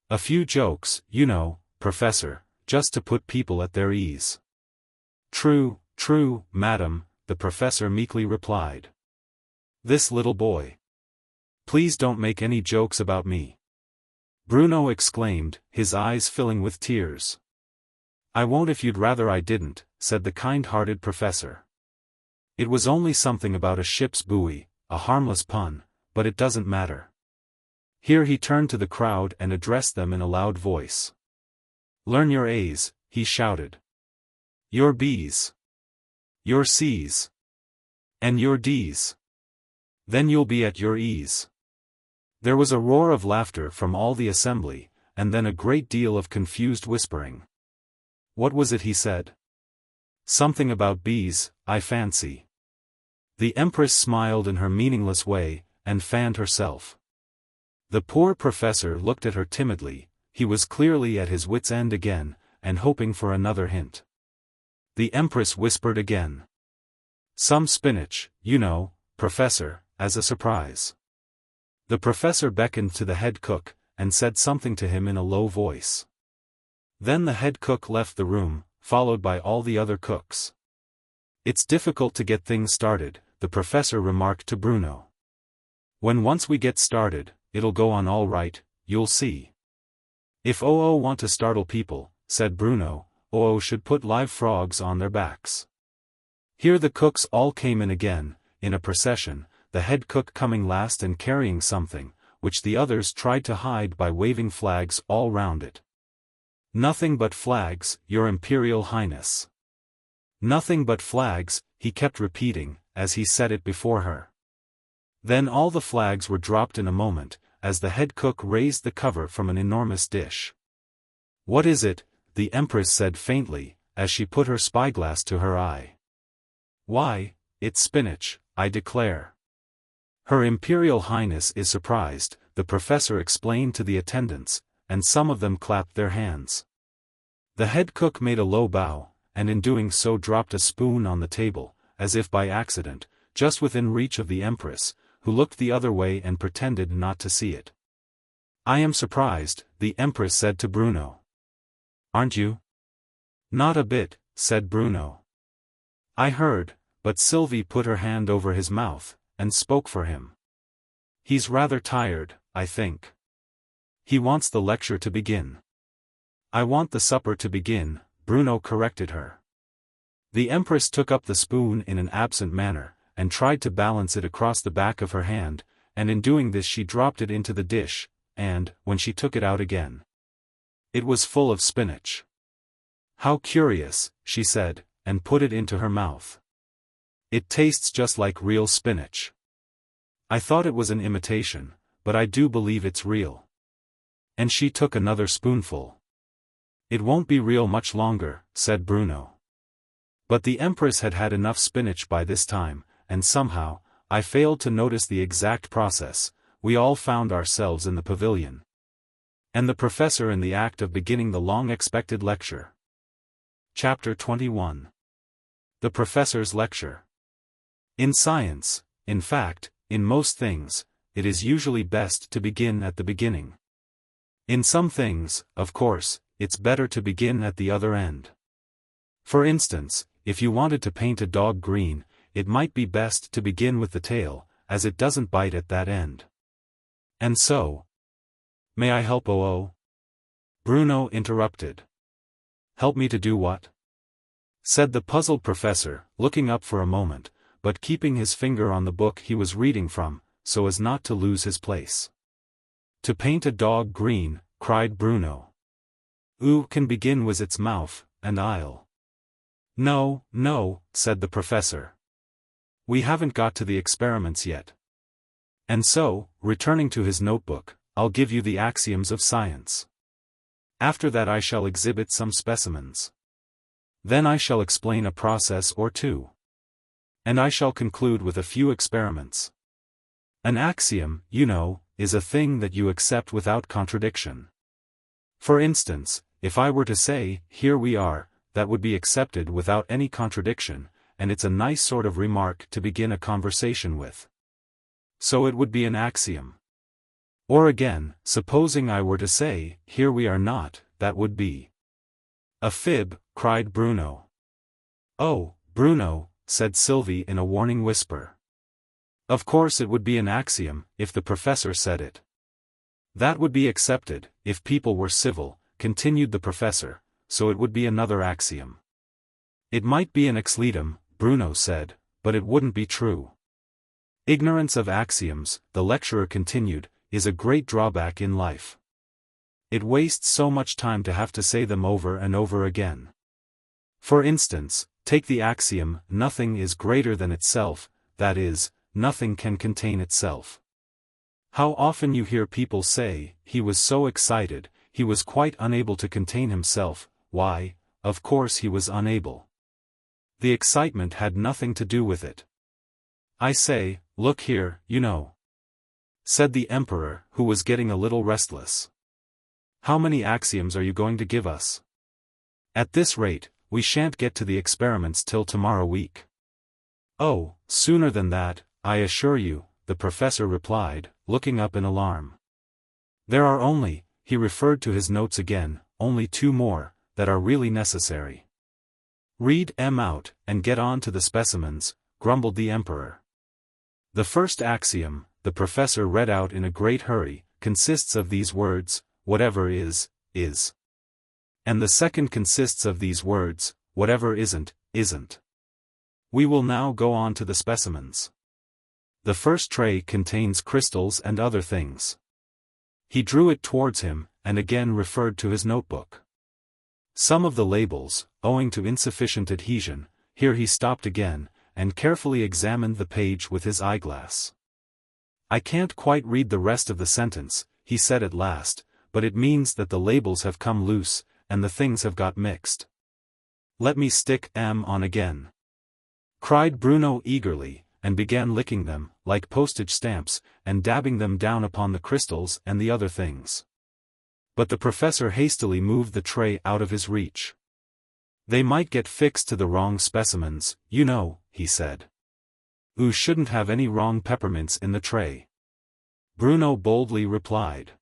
A few jokes, you know, Professor, just to put people at their ease. True, madam, the professor meekly replied. This little boy. Please don't make any jokes about me. Bruno exclaimed, his eyes filling with tears. I won't if you'd rather I didn't, said the kind-hearted professor. It was only something about a ship's buoy, a harmless pun, but it doesn't matter. Here he turned to the crowd and addressed them in a loud voice. Learn your A's, he shouted. Your B's. Your C's. And your D's. Then you'll be at your ease. There was a roar of laughter from all the assembly, and then a great deal of confused whispering. What was it he said? Something about bees, I fancy. The Empress smiled in her meaningless way, and fanned herself. The poor professor looked at her timidly, he was clearly at his wits' end again, and hoping for another hint. The Empress whispered again. Some spinach, you know, Professor, as a surprise. The professor beckoned to the head cook, and said something to him in a low voice. Then the head cook left the room, followed by all the other cooks. It's difficult to get things started, the professor remarked to Bruno. When once we get started, it'll go on all right, you'll see. If OO want to startle people, said Bruno, OO should put live frogs on their backs. Here the cooks all came in again, in a procession, the head cook coming last and carrying something, which the others tried to hide by waving flags all round it. Nothing but flags, Your Imperial Highness. Nothing but flags, he kept repeating, as he said it before her. Then all the flags were dropped in a moment, as the head cook raised the cover from an enormous dish. What is it? The Empress said faintly, as she put her spyglass to her eye. Why, it's spinach, I declare. Her Imperial Highness is surprised, the professor explained to the attendants, and some of them clapped their hands. The head cook made a low bow, and in doing so dropped a spoon on the table, as if by accident, just within reach of the Empress, who looked the other way and pretended not to see it. I am surprised, the Empress said to Bruno. Aren't you? Not a bit, said Bruno. I heard, but Sylvie put her hand over his mouth, and spoke for him. He's rather tired, I think. He wants the lecture to begin. I want the supper to begin, Bruno corrected her. The Empress took up the spoon in an absent manner, and tried to balance it across the back of her hand, and in doing this she dropped it into the dish, and, when she took it out again, it was full of spinach. How curious, she said, and put it into her mouth. It tastes just like real spinach. I thought it was an imitation, but I do believe it's real. And she took another spoonful. It won't be real much longer, said Bruno. But the Empress had had enough spinach by this time, and somehow, I failed to notice the exact process. We all found ourselves in the pavilion. And the professor in the act of beginning the long-expected lecture. Chapter 21. The Professor's Lecture. In science, in fact, in most things, it is usually best to begin at the beginning. In some things, of course, it's better to begin at the other end. For instance, if you wanted to paint a dog green, it might be best to begin with the tail, as it doesn't bite at that end. And so. May I help? Oh. Bruno interrupted. Help me to do what? Said the puzzled professor, looking up for a moment, but keeping his finger on the book he was reading from, so as not to lose his place. To paint a dog green, cried Bruno. "Oo can begin with its mouth, and I'll." No, said the professor. We haven't got to the experiments yet. And so, returning to his notebook, I'll give you the axioms of science. After that I shall exhibit some specimens. Then I shall explain a process or two. And I shall conclude with a few experiments. An axiom, you know, is a thing that you accept without contradiction. For instance, if I were to say, "Here we are," that would be accepted without any contradiction, and it's a nice sort of remark to begin a conversation with. So it would be an axiom. Or again, supposing I were to say, "Here we are not," that would be a fib, cried Bruno. Oh, Bruno, said Sylvie in a warning whisper. Of course it would be an axiom, if the professor said it. That would be accepted, if people were civil, continued the professor, so it would be another axiom. It might be an XXIII, Bruno said, but it wouldn't be true. Ignorance of axioms, the lecturer continued, is a great drawback in life. It wastes so much time to have to say them over and over again. For instance, take the axiom, nothing is greater than itself, that is, nothing can contain itself. How often you hear people say, "He was so excited, he was quite unable to contain himself." Why, of course he was unable. The excitement had nothing to do with it. I say, "Look here, you know," said the emperor, who was getting a little restless. How many axioms are you going to give us? At this rate, we shan't get to the experiments till tomorrow week. Oh, sooner than that, I assure you, the professor replied, looking up in alarm. There are only, he referred to his notes again, only 2 more, that are really necessary. Read 'em out, and get on to the specimens, grumbled the emperor. The first axiom, the professor read out in a great hurry, consists of these words, "Whatever is, is." And the second consists of these words, "Whatever isn't, isn't." We will now go on to the specimens. The first tray contains crystals and other things. He drew it towards him, and again referred to his notebook. Some of the labels, owing to insufficient adhesion, here he stopped again, and carefully examined the page with his eyeglass. I can't quite read the rest of the sentence, he said at last, but it means that the labels have come loose, and the things have got mixed. Let me stick 'em on again, cried Bruno eagerly, and began licking them, like postage stamps, and dabbing them down upon the crystals and the other things. But the professor hastily moved the tray out of his reach. They might get fixed to the wrong specimens, you know, he said. "Oo shouldn't have any wrong peppermints in the tray," Bruno boldly replied.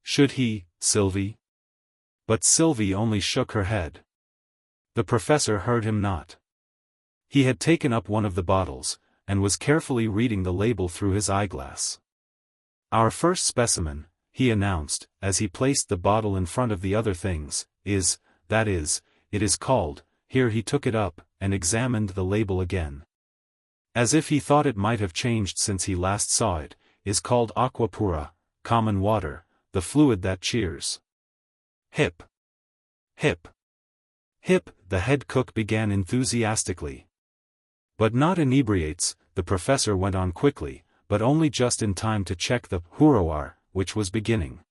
Should he, Sylvie? But Sylvie only shook her head. The professor heard him not. He had taken up one of the bottles, and was carefully reading the label through his eyeglass. Our first specimen, he announced, as he placed the bottle in front of the other things, that is, it is called, here he took it up, and examined the label again. As if he thought it might have changed since he last saw it, is called aqua pura, common water, the fluid that cheers. Hip. Hip. Hip, the head cook began enthusiastically. But not inebriates, the professor went on quickly, but only just in time to check the hurroar, which was beginning.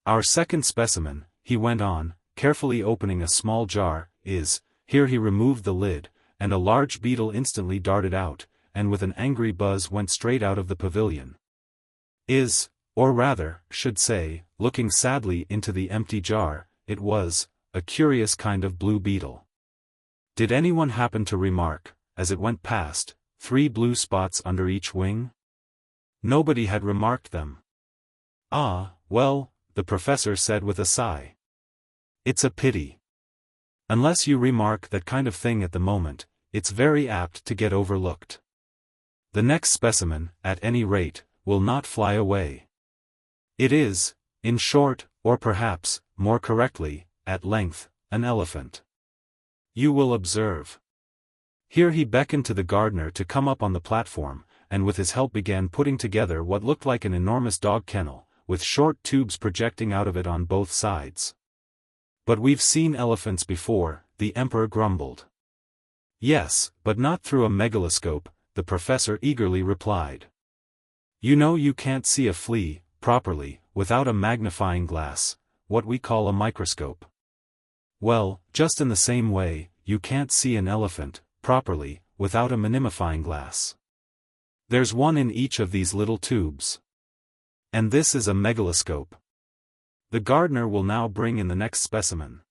Our second specimen, he went on, carefully opening a small jar, here he removed the lid, and a large beetle instantly darted out, and with an angry buzz went straight out of the pavilion. Or rather, should say, looking sadly into the empty jar, it was a curious kind of blue beetle. Did anyone happen to remark, as it went past, 3 blue spots under each wing? Nobody had remarked them. Ah, well, the professor said with a sigh. It's a pity. Unless you remark that kind of thing at the moment, it's very apt to get overlooked. The next specimen, at any rate, will not fly away. It is, in short, or perhaps, more correctly, at length, an elephant. You will observe. Here he beckoned to the gardener to come up on the platform, and with his help began putting together what looked like an enormous dog kennel, with short tubes projecting out of it on both sides. But we've seen elephants before, the emperor grumbled. Yes, but not through a megaloscope, the professor eagerly replied. You know you can't see a flea, properly, without a magnifying glass, what we call a microscope. Well, just in the same way, you can't see an elephant, properly, without a magnifying glass. There's one in each of these little tubes. And this is a megaloscope. The gardener will now bring in the next specimen.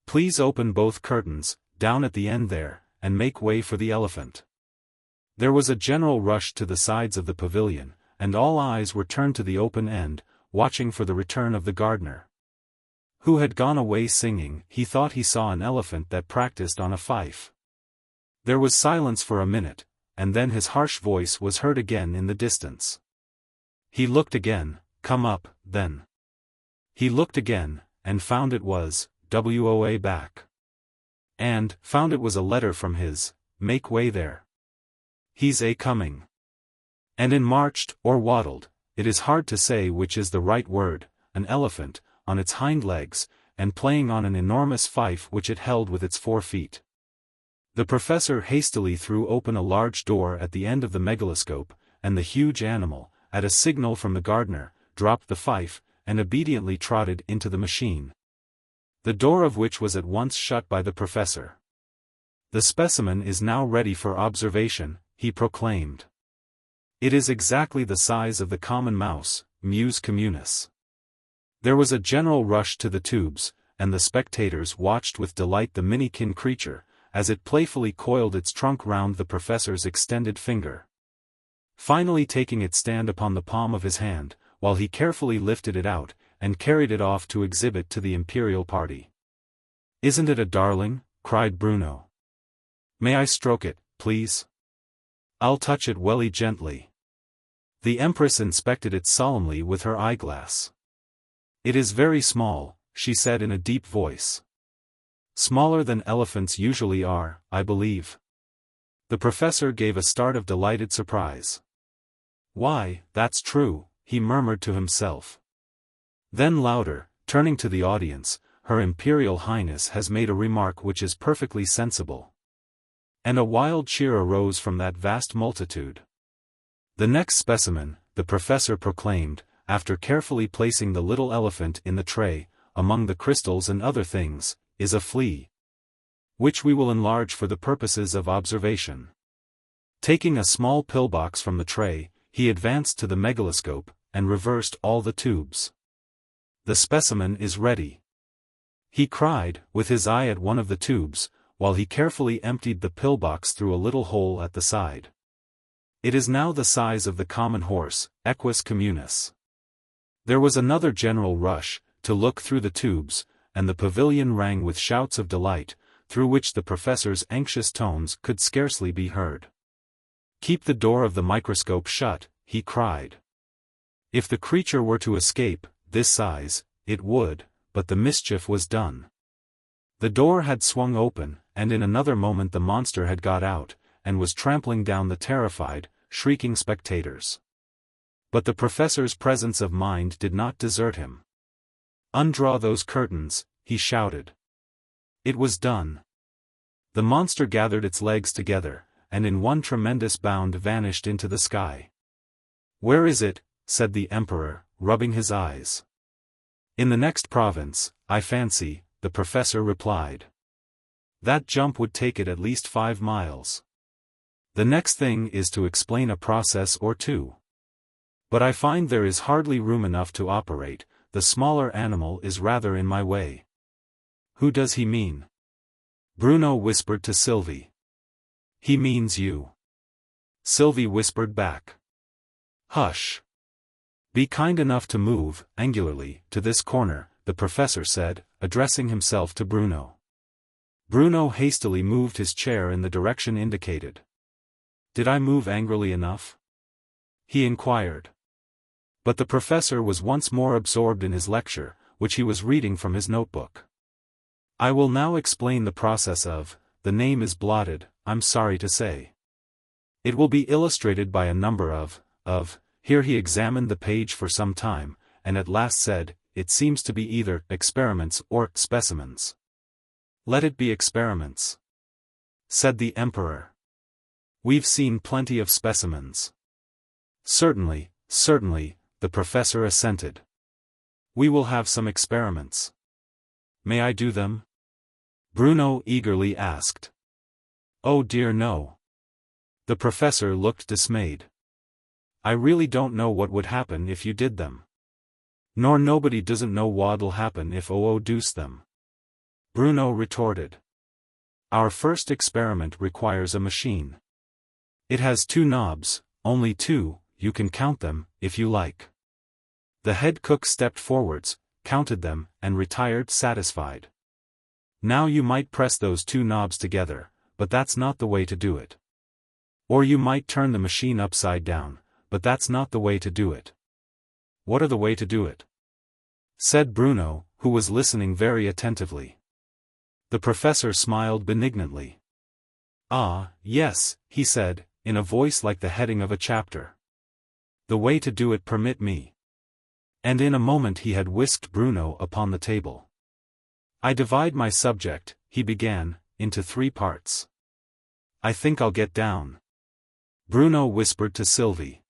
Please open both curtains, down at the end there, and make way for the elephant. There was a general rush to the sides of the pavilion, and all eyes were turned to the open end, watching for the return of the gardener. Who had gone away singing, he thought he saw an elephant that practiced on a fife. There was silence for a minute, and then his harsh voice was heard again in the distance. He looked again, come up, then. He looked again, and found it was, WOA back. And, found it was a letter from his, make way there. He's a-coming. And in marched, or waddled, it is hard to say which is the right word, an elephant, on its hind legs, and playing on an enormous fife which it held with its 4 feet. The professor hastily threw open a large door at the end of the megaloscope, and the huge animal, at a signal from the gardener, dropped the fife, and obediently trotted into the machine. The door of which was at once shut by the professor. The specimen is now ready for observation, he proclaimed. It is exactly the size of the common mouse, Mus communis. There was a general rush to the tubes, and the spectators watched with delight the minikin creature, as it playfully coiled its trunk round the professor's extended finger. Finally taking its stand upon the palm of his hand, while he carefully lifted it out, and carried it off to exhibit to the imperial party. Isn't it a darling? Cried Bruno. May I stroke it, please? I'll touch it welly gently. The Empress inspected it solemnly with her eyeglass. It is very small, she said in a deep voice. Smaller than elephants usually are, I believe. The professor gave a start of delighted surprise. Why, that's true, he murmured to himself. Then louder, turning to the audience, Her Imperial Highness has made a remark which is perfectly sensible. And a wild cheer arose from that vast multitude. The next specimen, the professor proclaimed, after carefully placing the little elephant in the tray, among the crystals and other things, is a flea, which we will enlarge for the purposes of observation. Taking a small pillbox from the tray, he advanced to the megaloscope, and reversed all the tubes. The specimen is ready, he cried, with his eye at one of the tubes, while he carefully emptied the pillbox through a little hole at the side. It is now the size of the common horse, Equus communis. There was another general rush, to look through the tubes, and the pavilion rang with shouts of delight, through which the professor's anxious tones could scarcely be heard. Keep the door of the microscope shut, he cried. If the creature were to escape, this size, it would, but the mischief was done. The door had swung open, and in another moment the monster had got out, and was trampling down the terrified, shrieking spectators. But the professor's presence of mind did not desert him. Undraw those curtains, he shouted. It was done. The monster gathered its legs together, and in one tremendous bound vanished into the sky. Where is it? Said the emperor, rubbing his eyes. In the next province, I fancy, the professor replied. That jump would take it at least 5 miles. The next thing is to explain a process or two. But I find there is hardly room enough to operate, the smaller animal is rather in my way. Who does he mean? Bruno whispered to Sylvie. He means you. Sylvie whispered back. Hush. Be kind enough to move, angularly, to this corner, the professor said, addressing himself to Bruno. Bruno hastily moved his chair in the direction indicated. "Did I move angrily enough?" he inquired. But the professor was once more absorbed in his lecture, which he was reading from his notebook. "I will now explain the process of, the name is blotted, I'm sorry to say. It will be illustrated by a number of, here he examined the page for some time, and at last said, it seems to be either experiments or specimens." "Let it be experiments," said the emperor. "We've seen plenty of specimens." Certainly, the professor assented. "We will have some experiments." "May I do them?" Bruno eagerly asked. "Oh dear no." The professor looked dismayed. "I really don't know what would happen if you did them. Nor nobody doesn't know what'll happen if oo does them," Bruno retorted. "Our first experiment requires a machine. It has 2 knobs, only 2, you can count them, if you like." The head cook stepped forwards, counted them, and retired satisfied. "Now you might press those 2 knobs together, but that's not the way to do it. Or you might turn the machine upside down, but that's not the way to do it." "What are the way to do it?" said Bruno, who was listening very attentively. The professor smiled benignantly. "Ah, yes," he said, in a voice like the heading of a chapter. "The way to do it, permit me." And in a moment he had whisked Bruno upon the table. "I divide my subject," he began, "into 3 parts. I think I'll get down." Bruno whispered to Sylvie.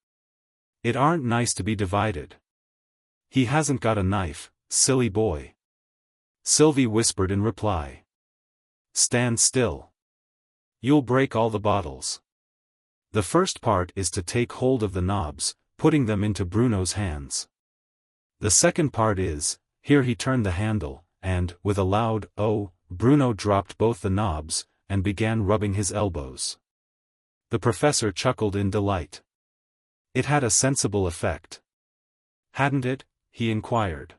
"It aren't nice to be divided." "He hasn't got a knife, silly boy." Sylvie whispered in reply. "Stand still. You'll break all the bottles." "The first part is to take hold of the knobs, putting them into Bruno's hands. The second part is," here he turned the handle, and, with a loud "oh," Bruno dropped both the knobs, and began rubbing his elbows. The professor chuckled in delight. "It had a sensible effect." "Hadn't it?" he inquired.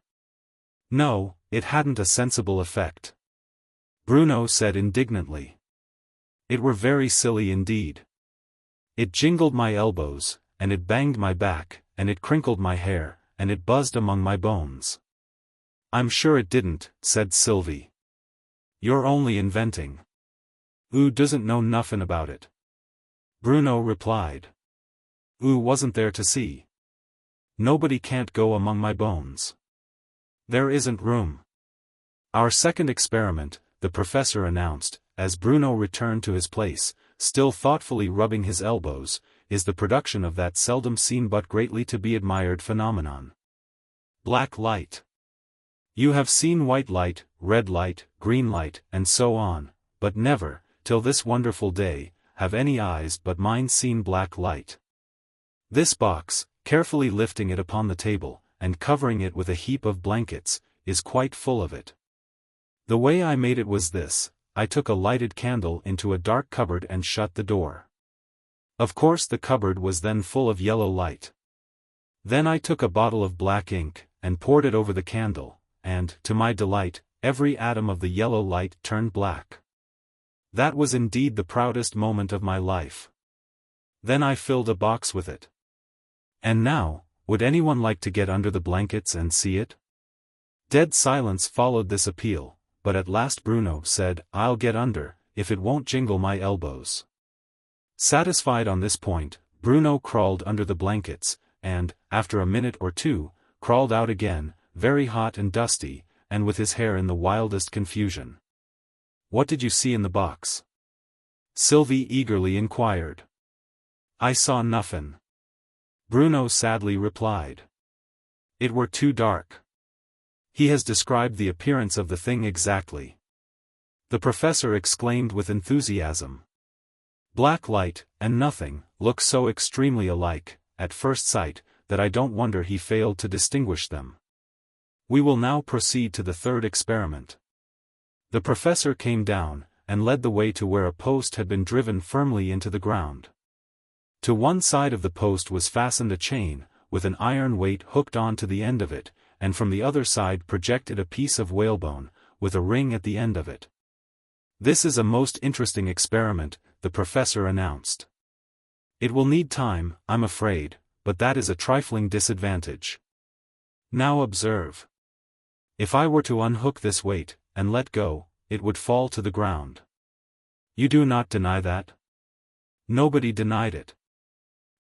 "No, it hadn't a sensible effect," Bruno said indignantly. "It were very silly indeed. It jingled my elbows, and it banged my back, and it crinkled my hair, and it buzzed among my bones." "I'm sure it didn't," said Sylvie. "You're only inventing. Oo doesn't know nuffin about it," Bruno replied. "Oo wasn't there to see. Nobody can't go among my bones. There isn't room." "Our second experiment," the professor announced, as Bruno returned to his place, still thoughtfully rubbing his elbows, "is the production of that seldom seen but greatly to be admired phenomenon. Black light. You have seen white light, red light, green light, and so on, but never, till this wonderful day, have any eyes but mine seen black light. This box," carefully lifting it upon the table, and covering it with a heap of blankets, "is quite full of it. The way I made it was this: I took a lighted candle into a dark cupboard and shut the door. Of course the cupboard was then full of yellow light. Then I took a bottle of black ink, and poured it over the candle, and, to my delight, every atom of the yellow light turned black. That was indeed the proudest moment of my life. Then I filled a box with it. And now, would anyone like to get under the blankets and see it?" Dead silence followed this appeal, but at last Bruno said, "I'll get under, if it won't jingle my elbows." Satisfied on this point, Bruno crawled under the blankets, and, after a minute or 2, crawled out again, very hot and dusty, and with his hair in the wildest confusion. "What did you see in the box?" Sylvie eagerly inquired. "I saw nuffin," Bruno sadly replied. "It were too dark." He has described the appearance of the thing exactly. The professor exclaimed with enthusiasm. "Black light, and nothing, look so extremely alike, at first sight, that I don't wonder he failed to distinguish them. We will now proceed to the third experiment." The professor came down, and led the way to where a post had been driven firmly into the ground. To one side of the post was fastened a chain, with an iron weight hooked on to the end of it, and from the other side projected a piece of whalebone, with a ring at the end of it. "This is a most interesting experiment," the professor announced. "It will need time, I'm afraid, but that is a trifling disadvantage. Now observe. If I were to unhook this weight, and let go, it would fall to the ground. You do not deny that?" Nobody denied it.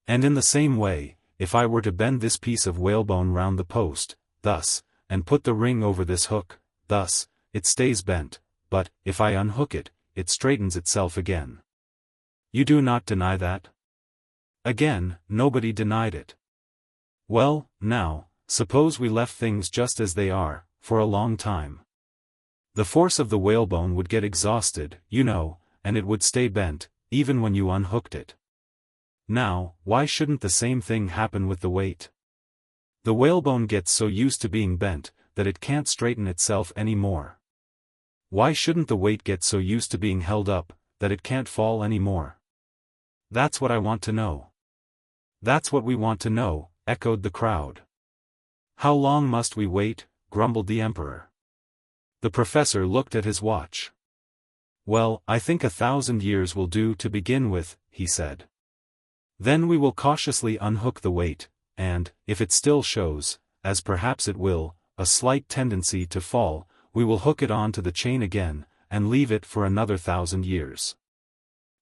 "And in the same way, if I were to bend this piece of whalebone round the post, thus, and put the ring over this hook, thus, it stays bent, but, if I unhook it, it straightens itself again. You do not deny that?" Again, nobody denied it. "Well, now, suppose we left things just as they are, for a long time. The force of the whalebone would get exhausted, you know, and it would stay bent, even when you unhooked it. Now, why shouldn't the same thing happen with the weight? The whalebone gets so used to being bent, that it can't straighten itself any more. Why shouldn't the weight get so used to being held up, that it can't fall any more? That's what I want to know." "That's what we want to know," echoed the crowd. "How long must we wait?" grumbled the emperor. The professor looked at his watch. "Well, I think 1,000 years will do to begin with," he said. "Then we will cautiously unhook the weight, and, if it still shows, as perhaps it will, a slight tendency to fall, we will hook it on to the chain again, and leave it for another 1,000 years.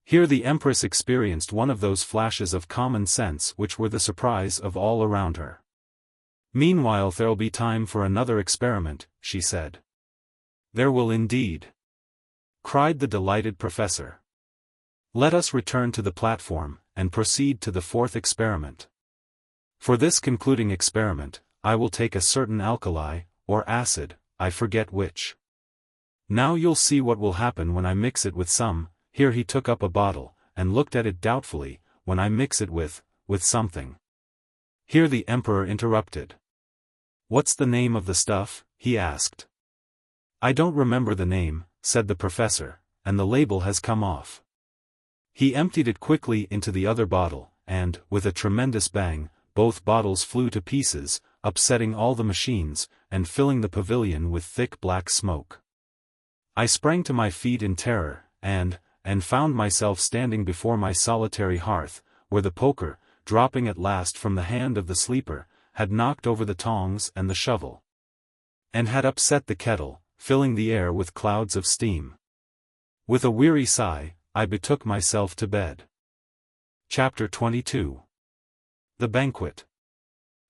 Here the Empress experienced one of those flashes of common sense which were the surprise of all around her. "Meanwhile there'll be time for another experiment," she said. "There will indeed," cried the delighted professor. "Let us return to the platform, and proceed to the fourth experiment. For this concluding experiment, I will take a certain alkali, or acid, I forget which. Now you'll see what will happen when I mix it with some," here he took up a bottle, and looked at it doubtfully, "when I mix it with something." Here the emperor interrupted. "What's the name of the stuff?" he asked. "I don't remember the name," said the professor, "and the label has come off." He emptied it quickly into the other bottle, and, with a tremendous bang, both bottles flew to pieces, upsetting all the machines, and filling the pavilion with thick black smoke. I sprang to my feet in terror, and found myself standing before my solitary hearth, where the poker, dropping at last from the hand of the sleeper, had knocked over the tongs and the shovel, and had upset the kettle, filling the air with clouds of steam. With a weary sigh, I betook myself to bed. Chapter 22. The Banquet.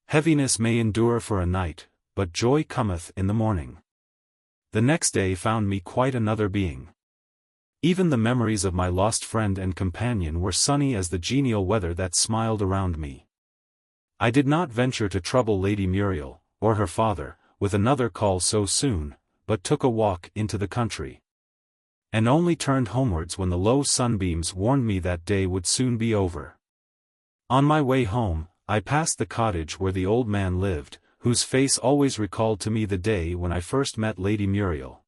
Heaviness may endure for a night, but joy cometh in the morning. The next day found me quite another being. Even the memories of my lost friend and companion were sunny as the genial weather that smiled around me. I did not venture to trouble Lady Muriel, or her father, with another call so soon, but took a walk into the country. And only turned homewards when the low sunbeams warned me that day would soon be over. On my way home, I passed the cottage where the old man lived, whose face always recalled to me the day when I first met Lady Muriel.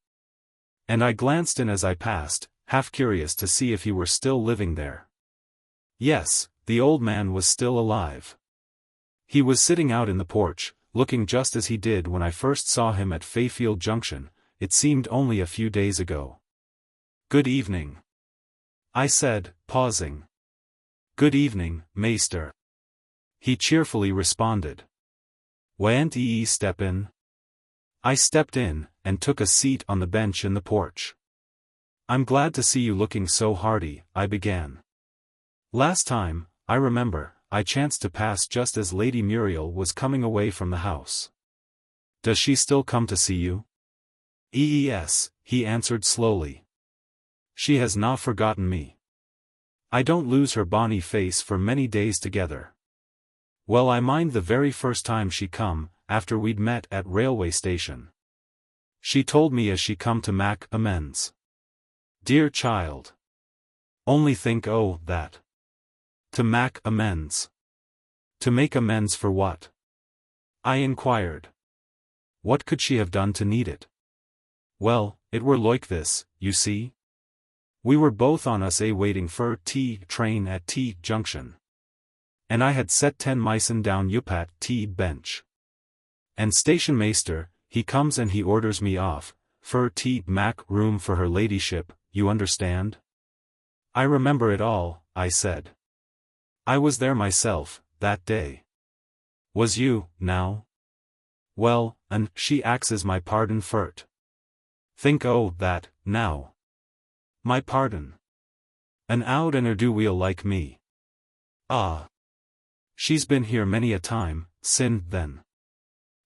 And I glanced in as I passed, half curious to see if he were still living there. Yes, the old man was still alive. He was sitting out in the porch, looking just as he did when I first saw him at Fayfield Junction, it seemed only a few days ago. "Good evening," I said, pausing. "Good evening, Maester," he cheerfully responded. "Wa'n't ye step in?" I stepped in, and took a seat on the bench in the porch. "I'm glad to see you looking so hearty," I began. "Last time, I remember, I chanced to pass just as Lady Muriel was coming away from the house. Does she still come to see you?" "Yes," he answered slowly. "She has not forgotten me. I don't lose her bonny face for many days together. Well, I mind the very first time she come, after we'd met at railway station. She told me as she come to mak' amends. Dear child. Only think o' that. To mak' amends. To make amends for what?" I inquired. What could she have done to need it? "Well, it were like this, you see. We were both on us waiting for T train at T junction. And I had set 10 mysen down yupat T bench. And stationmaster, he comes and he orders me off, for t mac room for her ladyship, you understand? I remember it all, I said. I was there myself, that day. Was you, now? Well, and she axes my pardon furt. Think o' that, now. My pardon. An owd and do wheel like me. Ah. She's been here many a time, sin then.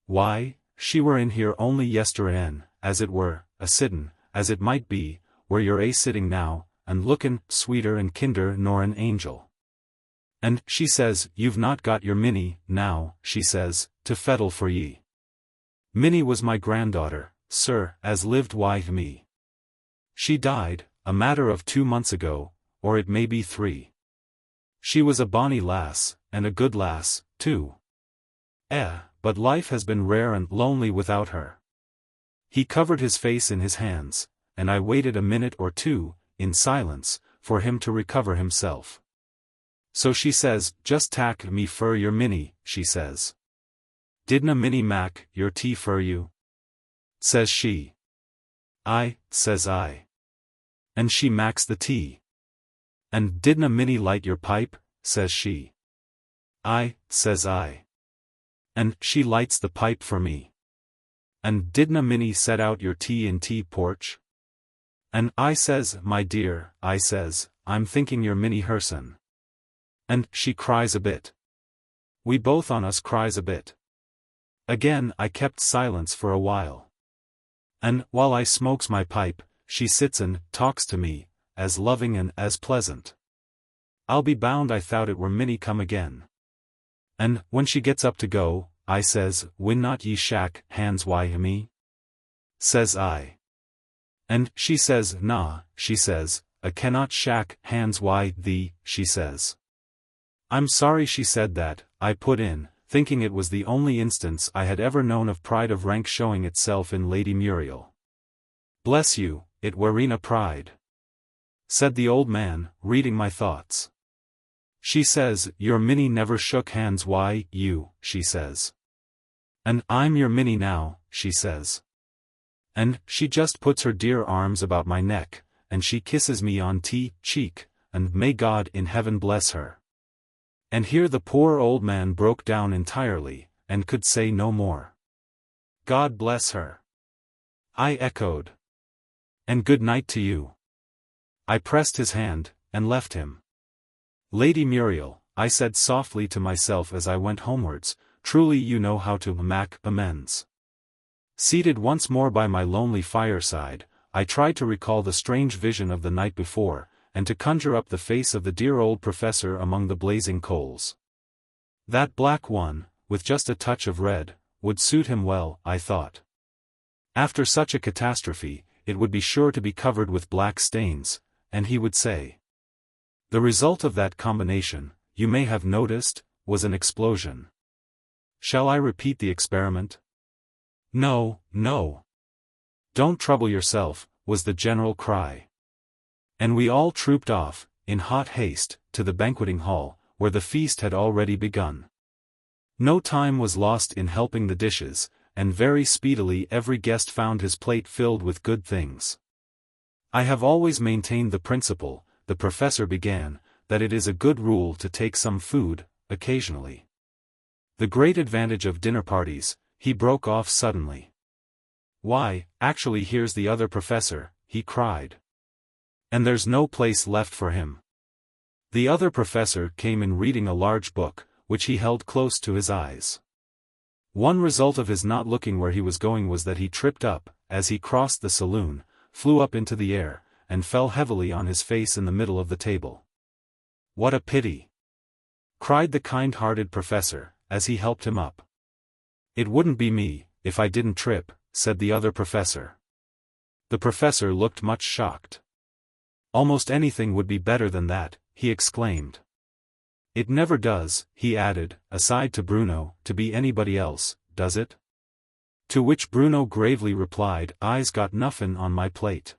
Why, she were in here only yestereen, as it were, a sittin', as it might be, where you're a sitting now, and lookin' sweeter and kinder nor an angel. And she says, you've not got your Minnie, now, she says, to fettle for ye. Minnie was my granddaughter, sir, as lived wi' me. She died, a matter of 2 months ago, or it may be 3. She was a bonny lass, and a good lass, too. But life has been rare and lonely without her. He covered his face in his hands, and I waited a minute or two, in silence, for him to recover himself. So she says, just tak me fur your Minnie, she says. Didna Minnie mac your tea fur you? Says she. Aye, says I. And she macs the tea. And didna Minnie light your pipe, says she. Aye, says I. And she lights the pipe for me. And didna Minnie set out your tea in tea porch? And I says, my dear, I says, I'm thinking your Minnie hersen. And she cries a bit. We both on us cries a bit. Again I kept silence for a while. And, while I smokes my pipe, she sits and talks to me, as loving and as pleasant. I'll be bound I thought it were Minnie come again. And, when she gets up to go, I says, win not ye shack hands wi' me? Says I. And she says, nah, she says, I cannot shack hands wi' thee, she says. I'm sorry she said that, I put in, thinking it was the only instance I had ever known of pride of rank showing itself in Lady Muriel. Bless you, it werena pride. Said the old man, reading my thoughts. She says, your Minnie never shook hands wi' you, she says. And I'm your Minnie now, she says. And she just puts her dear arms about my neck, and she kisses me on cheek, and may God in heaven bless her. And here the poor old man broke down entirely, and could say no more. God bless her. I echoed. And good night to you. I pressed his hand, and left him. Lady Muriel, I said softly to myself as I went homewards, truly you know how to mac amends. Seated once more by my lonely fireside, I tried to recall the strange vision of the night before, and to conjure up the face of the dear old professor among the blazing coals. That black one, with just a touch of red, would suit him well, I thought. After such a catastrophe, it would be sure to be covered with black stains, and he would say. The result of that combination, you may have noticed, was an explosion. Shall I repeat the experiment? No, no. Don't trouble yourself, was the general cry. And we all trooped off, in hot haste, to the banqueting hall, where the feast had already begun. No time was lost in helping the dishes, and very speedily every guest found his plate filled with good things. I have always maintained the principle, the professor began, that it is a good rule to take some food, occasionally. The great advantage of dinner parties, he broke off suddenly. Why, actually here's the other professor, he cried. And there's no place left for him. The other professor came in reading a large book, which he held close to his eyes. One result of his not looking where he was going was that he tripped up, as he crossed the saloon, flew up into the air, and fell heavily on his face in the middle of the table. What a pity! Cried the kind-hearted professor, as he helped him up. It wouldn't be me, if I didn't trip, said the other professor. The professor looked much shocked. Almost anything would be better than that, he exclaimed. It never does, he added, aside to Bruno, to be anybody else, does it? To which Bruno gravely replied, I's got nuffin on my plate.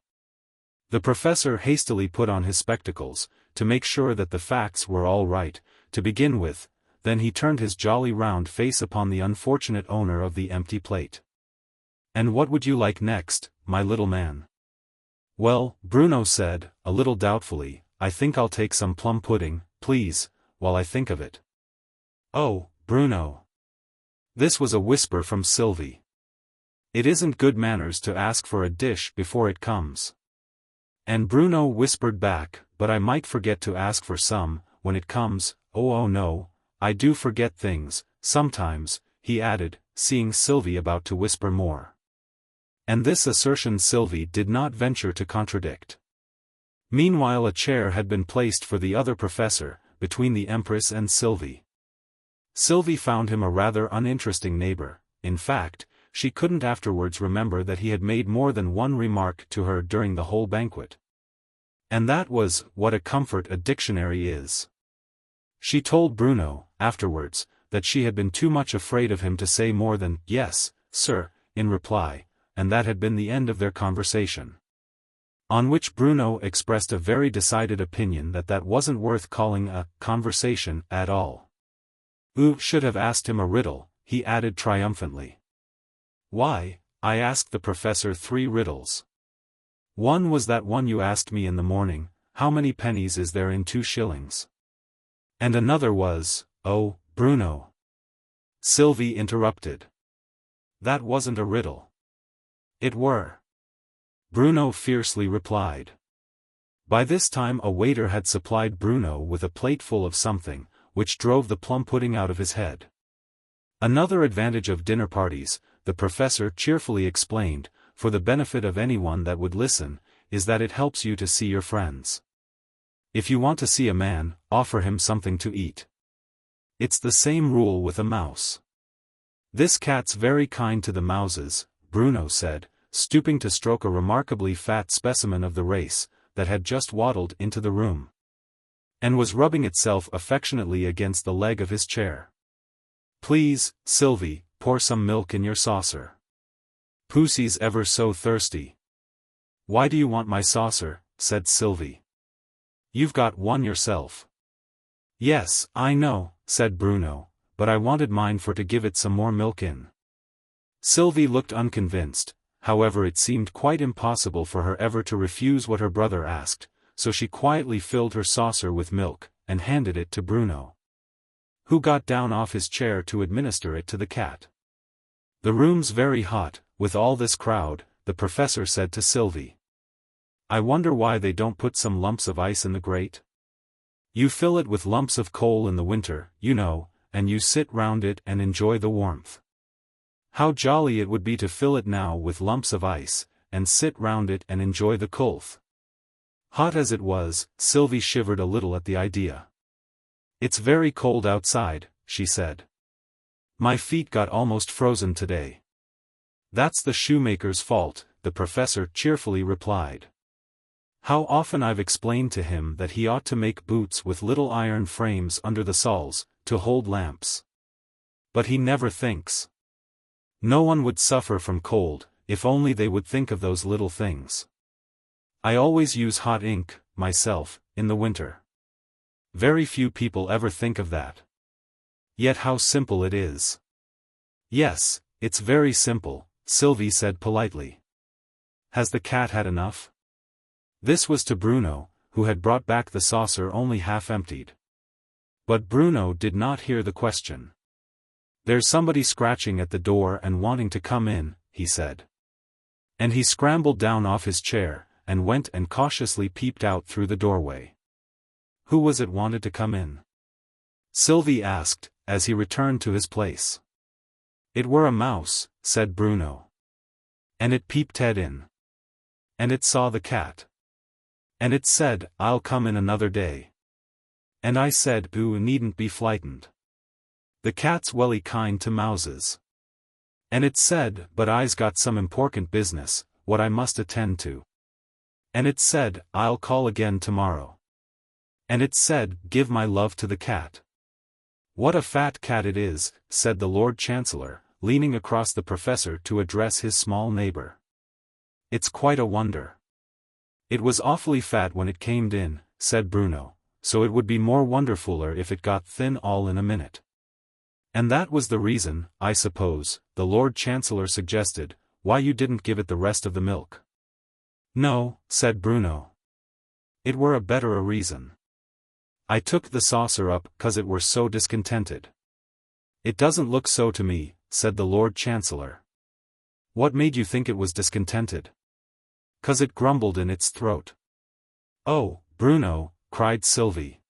The professor hastily put on his spectacles, to make sure that the facts were all right. To begin with, then he turned his jolly round face upon the unfortunate owner of the empty plate. "And what would you like next, my little man?" "Well," Bruno said, a little doubtfully, "I think I'll take some plum pudding, please, while I think of it." "Oh, Bruno." This was a whisper from Sylvie. "It isn't good manners to ask for a dish before it comes." And Bruno whispered back, "But I might forget to ask for some, when it comes. Oh no, I do forget things, sometimes," he added, seeing Sylvie about to whisper more. And this assertion Sylvie did not venture to contradict. Meanwhile a chair had been placed for the other professor, between the Empress and Sylvie. Sylvie found him a rather uninteresting neighbor. In fact, she couldn't afterwards remember that he had made more than one remark to her during the whole banquet. And that was, what a comfort a dictionary is. She told Bruno, afterwards, that she had been too much afraid of him to say more than, "Yes, sir," in reply, and that had been the end of their conversation. On which Bruno expressed a very decided opinion that wasn't worth calling a conversation at all. "Oo should have asked him a riddle," he added triumphantly. "Why, I asked the professor 3 riddles. One was that one you asked me in the morning, how many pennies is there in 2 shillings? And another was—" "Oh, Bruno!" Sylvie interrupted. "That wasn't a riddle." "It were," Bruno fiercely replied. By this time a waiter had supplied Bruno with a plate full of something, which drove the plum pudding out of his head. Another advantage of dinner parties, the professor cheerfully explained, for the benefit of anyone that would listen, is that it helps you to see your friends. If you want to see a man, offer him something to eat. It's the same rule with a mouse. "This cat's very kind to the mouses," Bruno said, stooping to stroke a remarkably fat specimen of the race, that had just waddled into the room, and was rubbing itself affectionately against the leg of his chair. "Please, Sylvie, pour some milk in your saucer. Pussy's ever so thirsty." "Why do you want my saucer?" said Sylvie. "You've got one yourself." "Yes, I know," said Bruno, "but I wanted mine for to give it some more milk in." Sylvie looked unconvinced. However, it seemed quite impossible for her ever to refuse what her brother asked, so she quietly filled her saucer with milk, and handed it to Bruno, who got down off his chair to administer it to the cat. "The room's very hot, with all this crowd," the professor said to Sylvie. "I wonder why they don't put some lumps of ice in the grate. You fill it with lumps of coal in the winter, you know, and you sit round it and enjoy the warmth. How jolly it would be to fill it now with lumps of ice, and sit round it and enjoy the cold." Hot as it was, Sylvie shivered a little at the idea. "It's very cold outside," she said. "My feet got almost frozen today." "That's the shoemaker's fault," the professor cheerfully replied. "How often I've explained to him that he ought to make boots with little iron frames under the soles, to hold lamps. But he never thinks. No one would suffer from cold, if only they would think of those little things. I always use hot ink, myself, in the winter. Very few people ever think of that. Yet how simple it is." "Yes, it's very simple," Sylvie said politely. "Has the cat had enough?" This was to Bruno, who had brought back the saucer only half emptied. But Bruno did not hear the question. "There's somebody scratching at the door and wanting to come in," he said. And he scrambled down off his chair, and went and cautiously peeped out through the doorway. "Who was it wanted to come in?" Sylvie asked, as he returned to his place. "It were a mouse," said Bruno. "And it peeped head in. And it saw the cat. And it said, 'I'll come in another day.' And I said, 'Oo needn't be frightened. The cat's welly kind to mouses.' And it said, 'But I's got some important business, what I must attend to.' And it said, 'I'll call again tomorrow.' And it said, 'Give my love to the cat.'" "What a fat cat it is," said the Lord Chancellor, leaning across the professor to address his small neighbor. "It's quite a wonder." "It was awfully fat when it came in," said Bruno, "so it would be more wonderfuller if it got thin all in a minute." And that was the reason, I suppose, the Lord Chancellor suggested, why you didn't give it the rest of the milk. No, said Bruno. It were a better a reason. I took the saucer up 'cause it were so discontented. It doesn't look so to me, said the Lord Chancellor. What made you think it was discontented? 'Cause it grumbled in its throat. Oh, Bruno, cried Sylvie.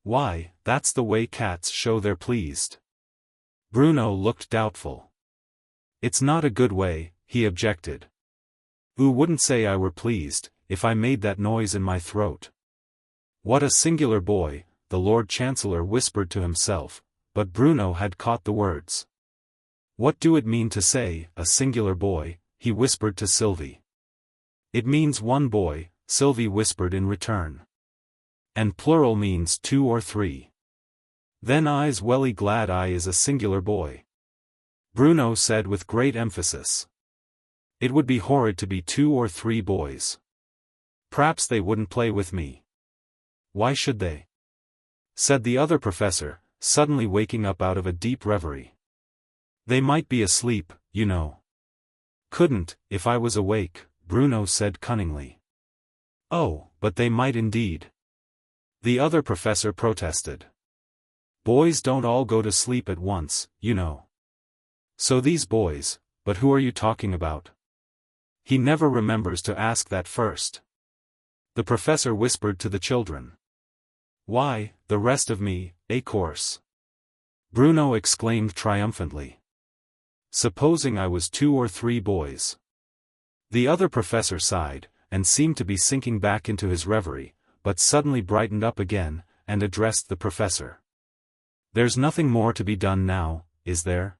Why, that's the way cats show they're pleased. Bruno looked doubtful. It's not a good way, he objected. Oo wouldn't say I were pleased, if I made that noise in my throat. What a singular boy, the Lord Chancellor whispered to himself, but Bruno had caught the words. What do it mean to say, a singular boy, he whispered to Sylvie. It means one boy, Sylvie whispered in return. And plural means 2 or 3. Then I's welly glad I is a singular boy. Bruno said with great emphasis. It would be horrid to be 2 or 3 boys. P'raps they wouldn't play with me. Why should they? Said the other professor, suddenly waking up out of a deep reverie. They might be asleep, you know. Couldn't, if I was awake, Bruno said cunningly. Oh, but they might indeed. The other professor protested. Boys don't all go to sleep at once, you know. So these boys, but who are you talking about? He never remembers to ask that first. The professor whispered to the children. Why, the rest of me, course. Bruno exclaimed triumphantly. Supposing I was 2 or 3 boys. The other professor sighed, and seemed to be sinking back into his reverie, but suddenly brightened up again, and addressed the professor. There's nothing more to be done now, is there?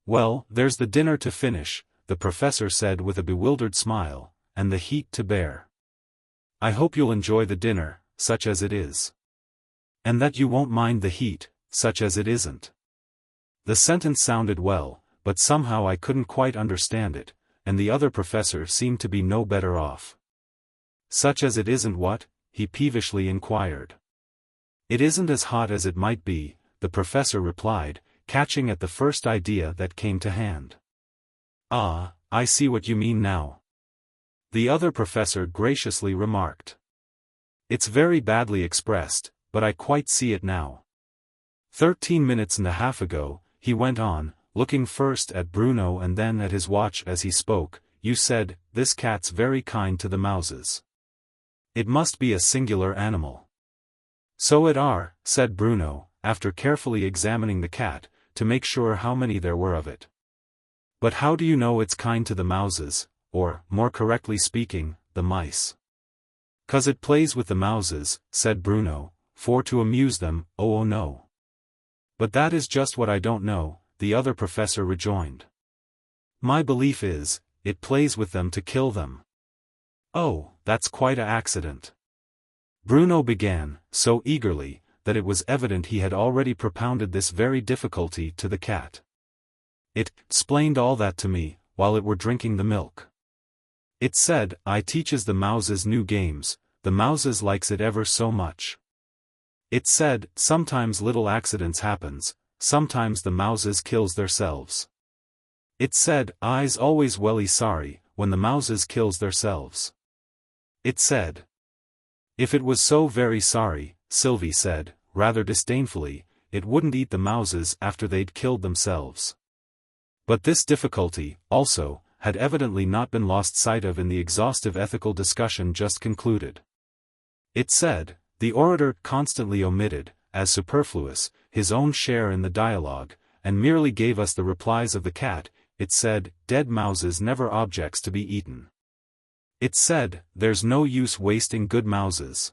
Well, there's the dinner to finish, the professor said with a bewildered smile, and the heat to bear. I hope you'll enjoy the dinner, such as it is. And that you won't mind the heat, such as it isn't. The sentence sounded well, but somehow I couldn't quite understand it, and the other professor seemed to be no better off. Such as it isn't what? He peevishly inquired. It isn't as hot as it might be, the professor replied, catching at the first idea that came to hand. Ah, I see what you mean now. The other professor graciously remarked. It's very badly expressed, but I quite see it now. 13 minutes and a half ago, he went on, looking first at Bruno and then at his watch as he spoke, you said, this cat's very kind to the mouses. It must be a singular animal. So it are, said Bruno, after carefully examining the cat, to make sure how many there were of it. But how do you know it's kind to the mouses, or, more correctly speaking, the mice? 'Cause it plays with the mouses, said Bruno, for to amuse them, oh no. But that is just what I don't know, the other professor rejoined. My belief is, it plays with them to kill them. Oh, that's quite a accident. Bruno began, so eagerly, that it was evident he had already propounded this very difficulty to the cat. It explained all that to me, while it were drinking the milk. It said, I teaches the mouses new games, the mouses likes it ever so much. It said, sometimes little accidents happens, sometimes the mouses kills theirselves. It said, I's always welly sorry, when the mouses kills theirselves. It said. If it was so very sorry, Sylvie said, rather disdainfully, it wouldn't eat the mouses after they'd killed themselves. But this difficulty, also, had evidently not been lost sight of in the exhaustive ethical discussion just concluded. It said, the orator constantly omitted, as superfluous, his own share in the dialogue, and merely gave us the replies of the cat. It said, dead mouses never objects to be eaten. It said, there's no use wasting good mouses.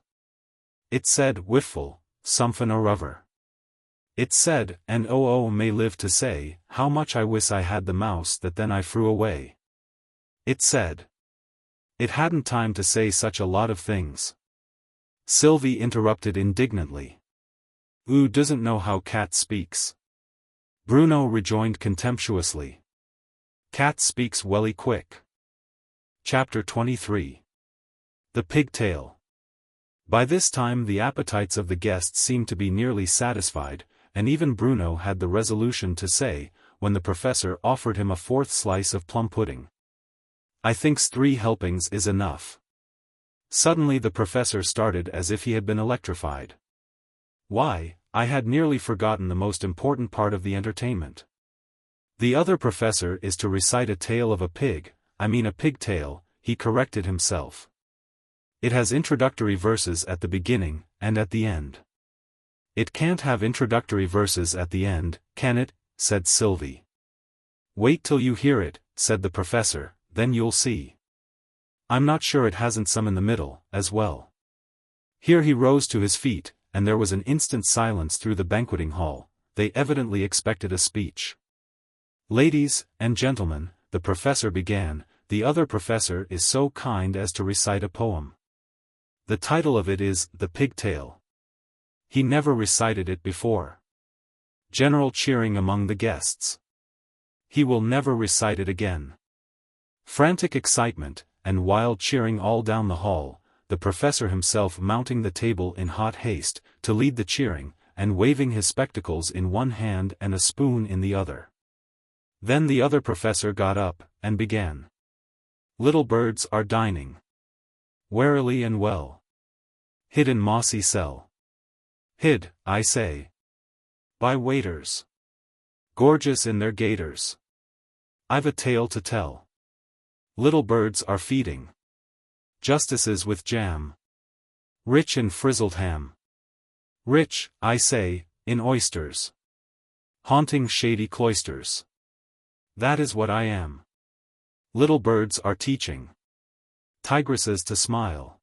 It said, whifful, somefin or other. It said, and oh may live to say, how much I wish I had the mouse that then I threw away. It said. It hadn't time to say such a lot of things. Sylvie interrupted indignantly. Oo doesn't know how cat speaks. Bruno rejoined contemptuously. Cat speaks welly quick. Chapter 23. The Pigtail. By this time the appetites of the guests seemed to be nearly satisfied, and even Bruno had the resolution to say, when the professor offered him a fourth slice of plum pudding, "I thinks 3 helpings is enough." Suddenly the professor started as if he had been electrified. "Why, I had nearly forgotten the most important part of the entertainment. The other professor is to recite a tale of a pig, I mean a pigtail," he corrected himself. "It has introductory verses at the beginning, and at the end." "It can't have introductory verses at the end, can it?" said Sylvie. "Wait till you hear it," said the professor, "then you'll see. I'm not sure it hasn't some in the middle, as well." Here he rose to his feet, and there was an instant silence through the banqueting hall. They evidently expected a speech. "Ladies and gentlemen," the professor began, "the other professor is so kind as to recite a poem. The title of it is The Pigtail. He never recited it before." General cheering among the guests. "He will never recite it again." Frantic excitement, and wild cheering all down the hall, the professor himself mounting the table in hot haste, to lead the cheering, and waving his spectacles in one hand and a spoon in the other. Then the other professor got up, and began. "Little birds are dining. Warily and well. Hid in mossy cell. Hid, I say. By waiters. Gorgeous in their gaiters. I've a tale to tell. Little birds are feeding. Justices with jam. Rich in frizzled ham. Rich, I say, in oysters. Haunting shady cloisters. That is what I am. Little birds are teaching. Tigresses to smile.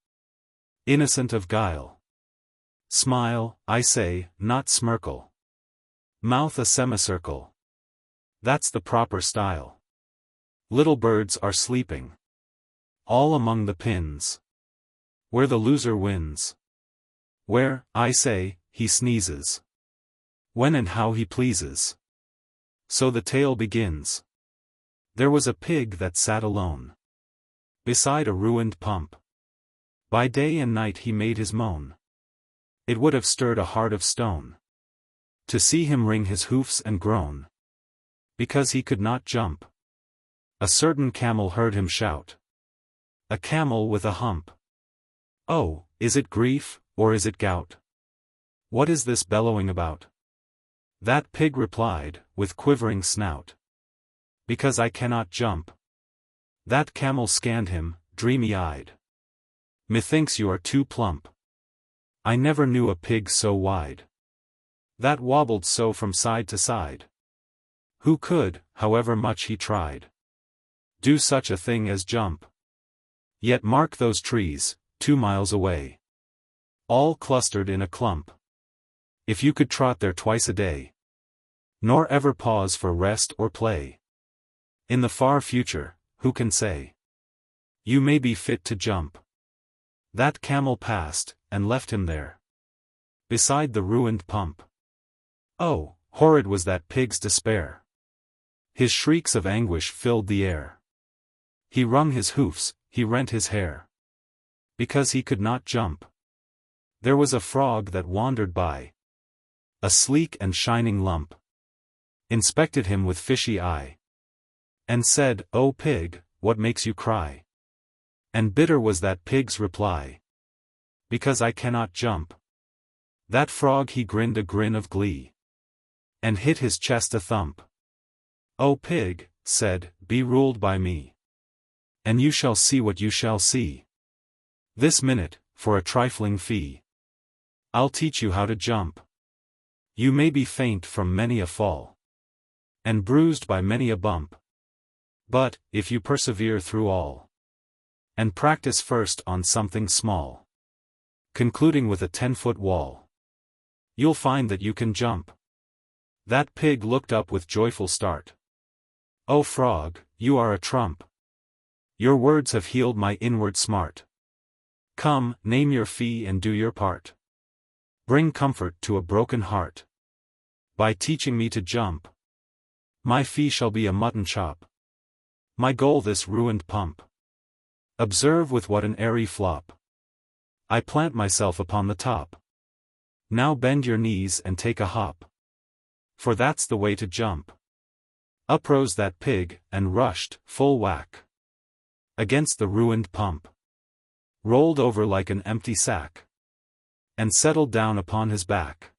Innocent of guile. Smile, I say, not smirkle. Mouth a semicircle. That's the proper style. Little birds are sleeping. All among the pins. Where the loser wins. Where, I say, he sneezes. When and how he pleases. So the tale begins. There was a pig that sat alone beside a ruined pump. By day and night he made his moan. It would have stirred a heart of stone to see him wring his hoofs and groan, because he could not jump. A certain camel heard him shout. A camel with a hump. "Oh, is it grief, or is it gout? What is this bellowing about?" That pig replied, with quivering snout. "Because I cannot jump." That camel scanned him, dreamy-eyed. "Methinks you are too plump. I never knew a pig so wide. That wobbled so from side to side. Who could, however much he tried, do such a thing as jump? Yet mark those trees, 2 miles away. All clustered in a clump. If you could trot there twice a day, nor ever pause for rest or play, in the far future, who can say, you may be fit to jump." That camel passed, and left him there, beside the ruined pump. Oh, horrid was that pig's despair. His shrieks of anguish filled the air. He wrung his hoofs, he rent his hair, because he could not jump. There was a frog that wandered by, a sleek and shining lump, inspected him with fishy eye, and said, "O pig, what makes you cry?" And bitter was that pig's reply, "Because I cannot jump." That frog he grinned a grin of glee, and hit his chest a thump. "O pig," said, "be ruled by me, and you shall see what you shall see. This minute, for a trifling fee, I'll teach you how to jump. You may be faint from many a fall, and bruised by many a bump. But, if you persevere through all, and practice first on something small, concluding with a 10-foot wall, you'll find that you can jump." That pig looked up with joyful start. "O frog, you are a trump. Your words have healed my inward smart. Come, name your fee and do your part. Bring comfort to a broken heart. By teaching me to jump, my fee shall be a mutton chop. My goal this ruined pump. Observe with what an airy flop I plant myself upon the top. Now bend your knees and take a hop. For that's the way to jump. Up rose that pig, and rushed, full whack, against the ruined pump. Rolled over like an empty sack, and settled down upon his back,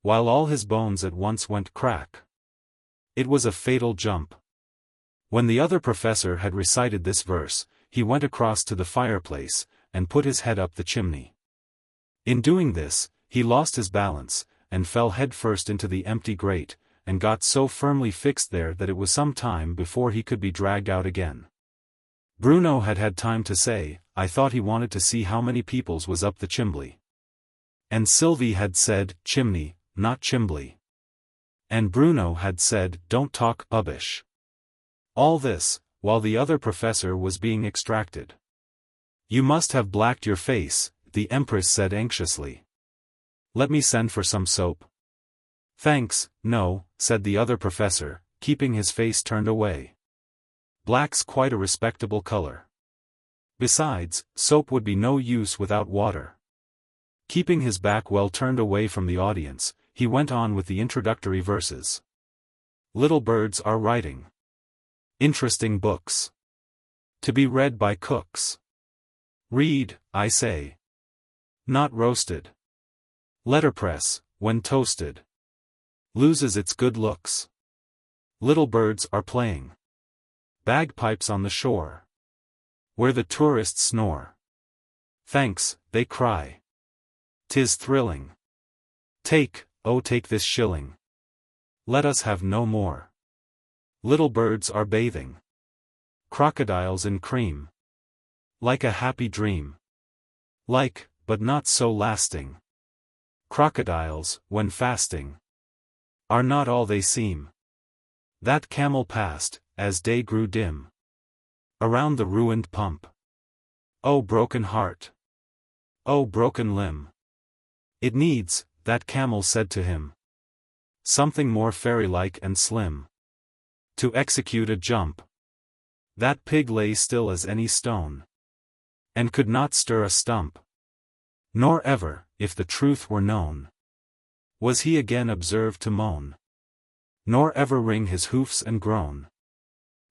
while all his bones at once went crack. It was a fatal jump. When the other professor had recited this verse, he went across to the fireplace, and put his head up the chimney. In doing this, he lost his balance, and fell headfirst into the empty grate, and got so firmly fixed there that it was some time before he could be dragged out again. Bruno had had time to say, I thought he wanted to see how many peoples was up the chimbley. And Sylvie had said, chimney, not chimbley. And Bruno had said, don't talk rubbish. All this, while the other professor was being extracted. You must have blacked your face, the Empress said anxiously. Let me send for some soap. Thanks, no, said the other professor, keeping his face turned away. Black's quite a respectable color. Besides, soap would be no use without water. Keeping his back well turned away from the audience, he went on with the introductory verses. Little birds are writing interesting books, to be read by cooks. Read, I say. Not roasted. Letterpress, when toasted, loses its good looks. Little birds are playing bagpipes on the shore, where the tourists snore. Thanks, they cry. 'Tis thrilling. Take, oh take this shilling. Let us have no more. Little birds are bathing crocodiles in cream, like a happy dream. Like, but not so lasting. Crocodiles, when fasting, are not all they seem. That camel passed, as day grew dim, around the ruined pump. Oh broken heart! Oh broken limb! It needs, that camel said to him, something more fairy-like and slim, to execute a jump. That pig lay still as any stone, and could not stir a stump. Nor ever, if the truth were known, was he again observed to moan, nor ever wring his hoofs and groan,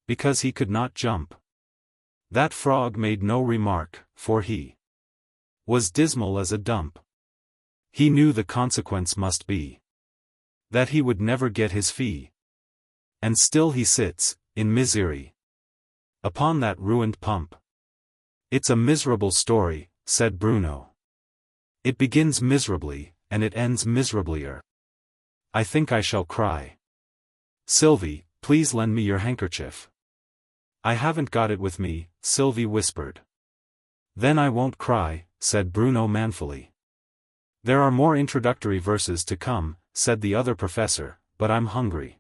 because he could not jump. That frog made no remark, for he was dismal as a dump. He knew the consequence must be that he would never get his fee. And still he sits, in misery, upon that ruined pump. It's a miserable story, said Bruno. It begins miserably, and it ends miserablier. I think I shall cry. Sylvie, please lend me your handkerchief. I haven't got it with me, Sylvie whispered. Then I won't cry, said Bruno manfully. There are more introductory verses to come, said the other professor, but I'm hungry.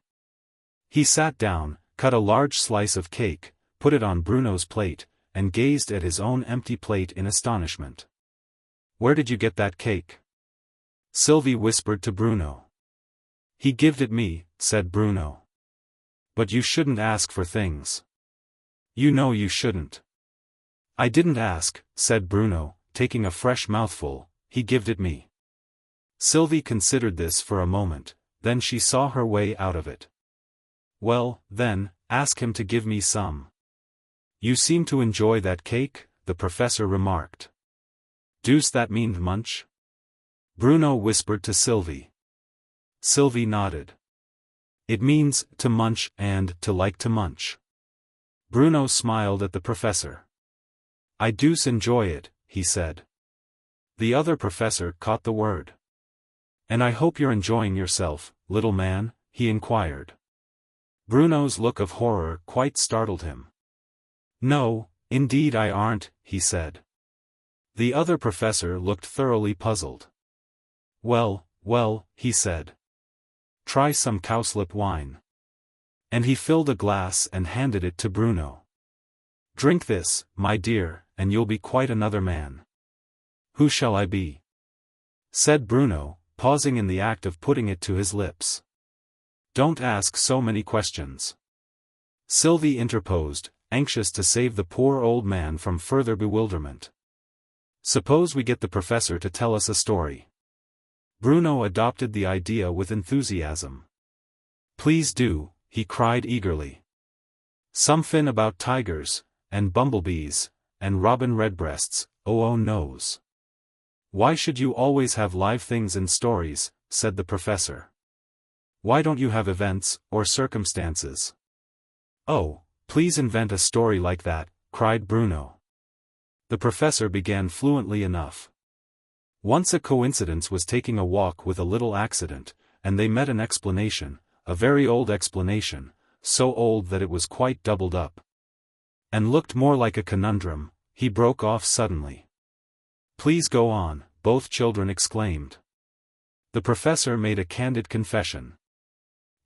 He sat down, cut a large slice of cake, put it on Bruno's plate, and gazed at his own empty plate in astonishment. Where did you get that cake? Sylvie whispered to Bruno. He gived it me, said Bruno. But you shouldn't ask for things. You know you shouldn't. I didn't ask, said Bruno, taking a fresh mouthful, he gived it me. Sylvie considered this for a moment, then she saw her way out of it. Well, then, ask him to give me some. You seem to enjoy that cake, the professor remarked. Deuce that mean munch? Bruno whispered to Sylvie. Sylvie nodded. It means, to munch, and, to like to munch. Bruno smiled at the professor. I deuce enjoy it, he said. The other professor caught the word. And I hope you're enjoying yourself, little man, he inquired. Bruno's look of horror quite startled him. No, indeed I aren't, he said. The other professor looked thoroughly puzzled. Well, he said. Try some cowslip wine. And he filled a glass and handed it to Bruno. Drink this, my dear, and you'll be quite another man. Who shall I be? Said Bruno, pausing in the act of putting it to his lips. Don't ask so many questions. Sylvie interposed, anxious to save the poor old man from further bewilderment. Suppose we get the professor to tell us a story. Bruno adopted the idea with enthusiasm. Please do, he cried eagerly. Somefin about tigers, and bumblebees, and robin redbreasts, oh knows. Why should you always have live things in stories, said the professor. Why don't you have events, or circumstances? Oh, please invent a story like that, cried Bruno. The professor began fluently enough. Once a coincidence was taking a walk with a little accident, and they met an explanation, a very old explanation, so old that it was quite doubled up. And looked more like a conundrum. He broke off suddenly. Please go on, both children exclaimed. The professor made a candid confession.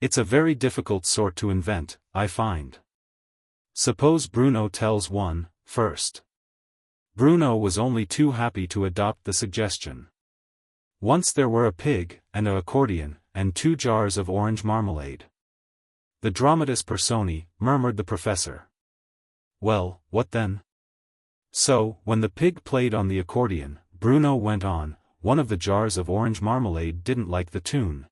It's a very difficult sort to invent, I find. Suppose Bruno tells one, first. Bruno was only too happy to adopt the suggestion. Once there were a pig, and an accordion, and 2 jars of orange marmalade. The dramatis personae, murmured the professor. Well, what then? So, when the pig played on the accordion, Bruno went on, one of the jars of orange marmalade didn't like the tune.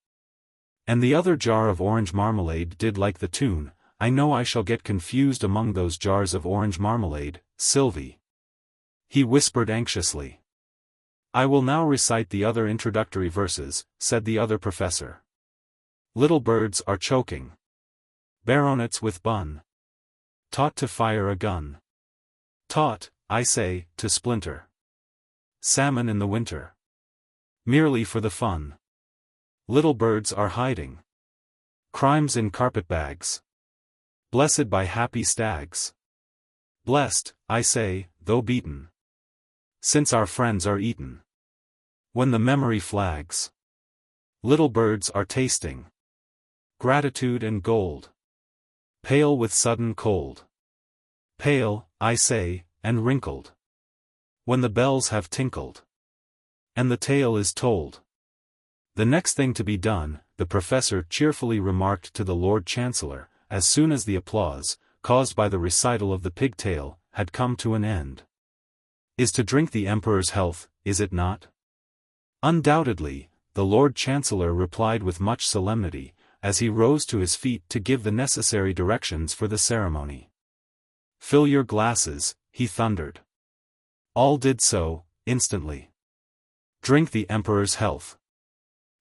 And the other jar of orange marmalade did like the tune. I know I shall get confused among those jars of orange marmalade, Sylvie. He whispered anxiously. I will now recite the other introductory verses, said the other professor. Little birds are choking. Baronets with bun. Taught to fire a gun. Taught, I say, to splinter. Salmon in the winter. Merely for the fun. Little birds are hiding. Crimes in carpetbags. Blessed by happy stags. Blessed, I say, though beaten. Since our friends are eaten. When the memory flags. Little birds are tasting. Gratitude and gold. Pale with sudden cold. Pale, I say, and wrinkled. When the bells have tinkled. And the tale is told. The next thing to be done, the professor cheerfully remarked to the Lord Chancellor, as soon as the applause, caused by the recital of the pigtail, had come to an end. Is to drink the Emperor's health, is it not? Undoubtedly, the Lord Chancellor replied with much solemnity, as he rose to his feet to give the necessary directions for the ceremony. Fill your glasses, he thundered. All did so, instantly. Drink the Emperor's health.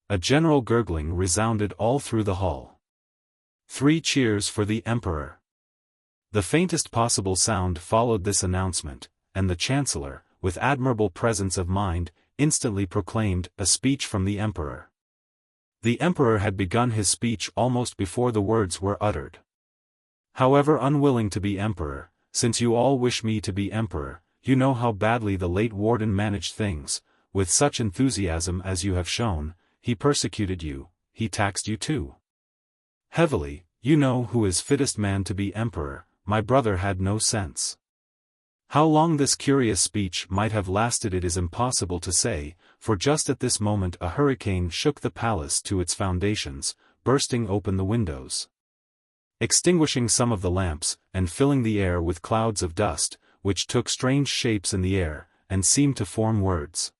A general gurgling resounded all through the hall. 3 cheers for the Emperor. The faintest possible sound followed this announcement, and the Chancellor, with admirable presence of mind, instantly proclaimed a speech from the Emperor. The Emperor had begun his speech almost before the words were uttered. However unwilling to be Emperor, since you all wish me to be Emperor, you know how badly the late Warden managed things. With such enthusiasm as you have shown, he persecuted you, he taxed you too heavily. You know who is fittest man to be Emperor. My brother had no sense. How long this curious speech might have lasted it is impossible to say, for just at this moment a hurricane shook the palace to its foundations, bursting open the windows, extinguishing some of the lamps, and filling the air with clouds of dust, which took strange shapes in the air, and seemed to form words.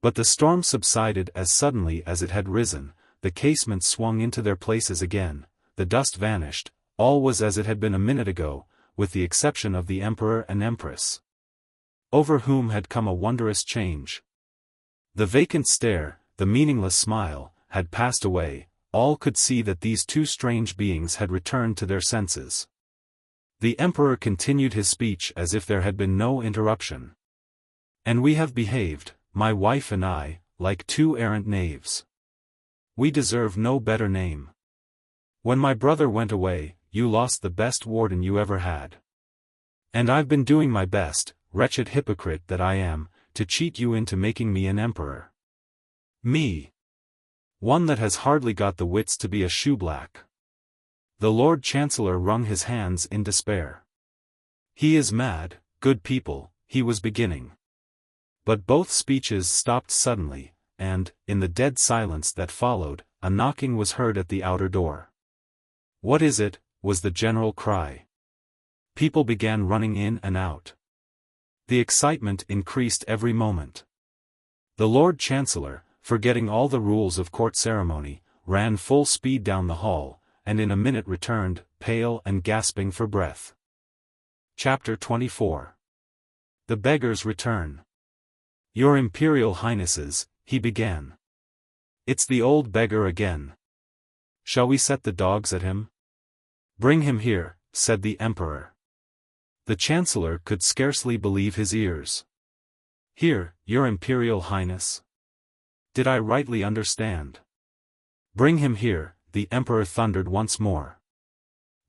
But the storm subsided as suddenly as it had risen, the casements swung into their places again, the dust vanished, all was as it had been a minute ago, with the exception of the Emperor and Empress, over whom had come a wondrous change. The vacant stare, the meaningless smile, had passed away. All could see that these 2 strange beings had returned to their senses. The Emperor continued his speech as if there had been no interruption. And we have behaved, my wife and I, like 2 errant knaves. We deserve no better name. When my brother went away, you lost the best warden you ever had. And I've been doing my best, wretched hypocrite that I am, to cheat you into making me an emperor. Me. One that has hardly got the wits to be a shoeblack. The Lord Chancellor wrung his hands in despair. He is mad, good people, he was beginning. But both speeches stopped suddenly, and, in the dead silence that followed, a knocking was heard at the outer door. What is it? Was the general cry. People began running in and out. The excitement increased every moment. The Lord Chancellor, forgetting all the rules of court ceremony, ran full speed down the hall, and in a minute returned, pale and gasping for breath. Chapter 24. The Beggar's Return. Your Imperial Highnesses, he began. It's the old beggar again. Shall we set the dogs at him? Bring him here, said the Emperor. The Chancellor could scarcely believe his ears. Here, Your Imperial Highness? Did I rightly understand? Bring him here, the Emperor thundered once more.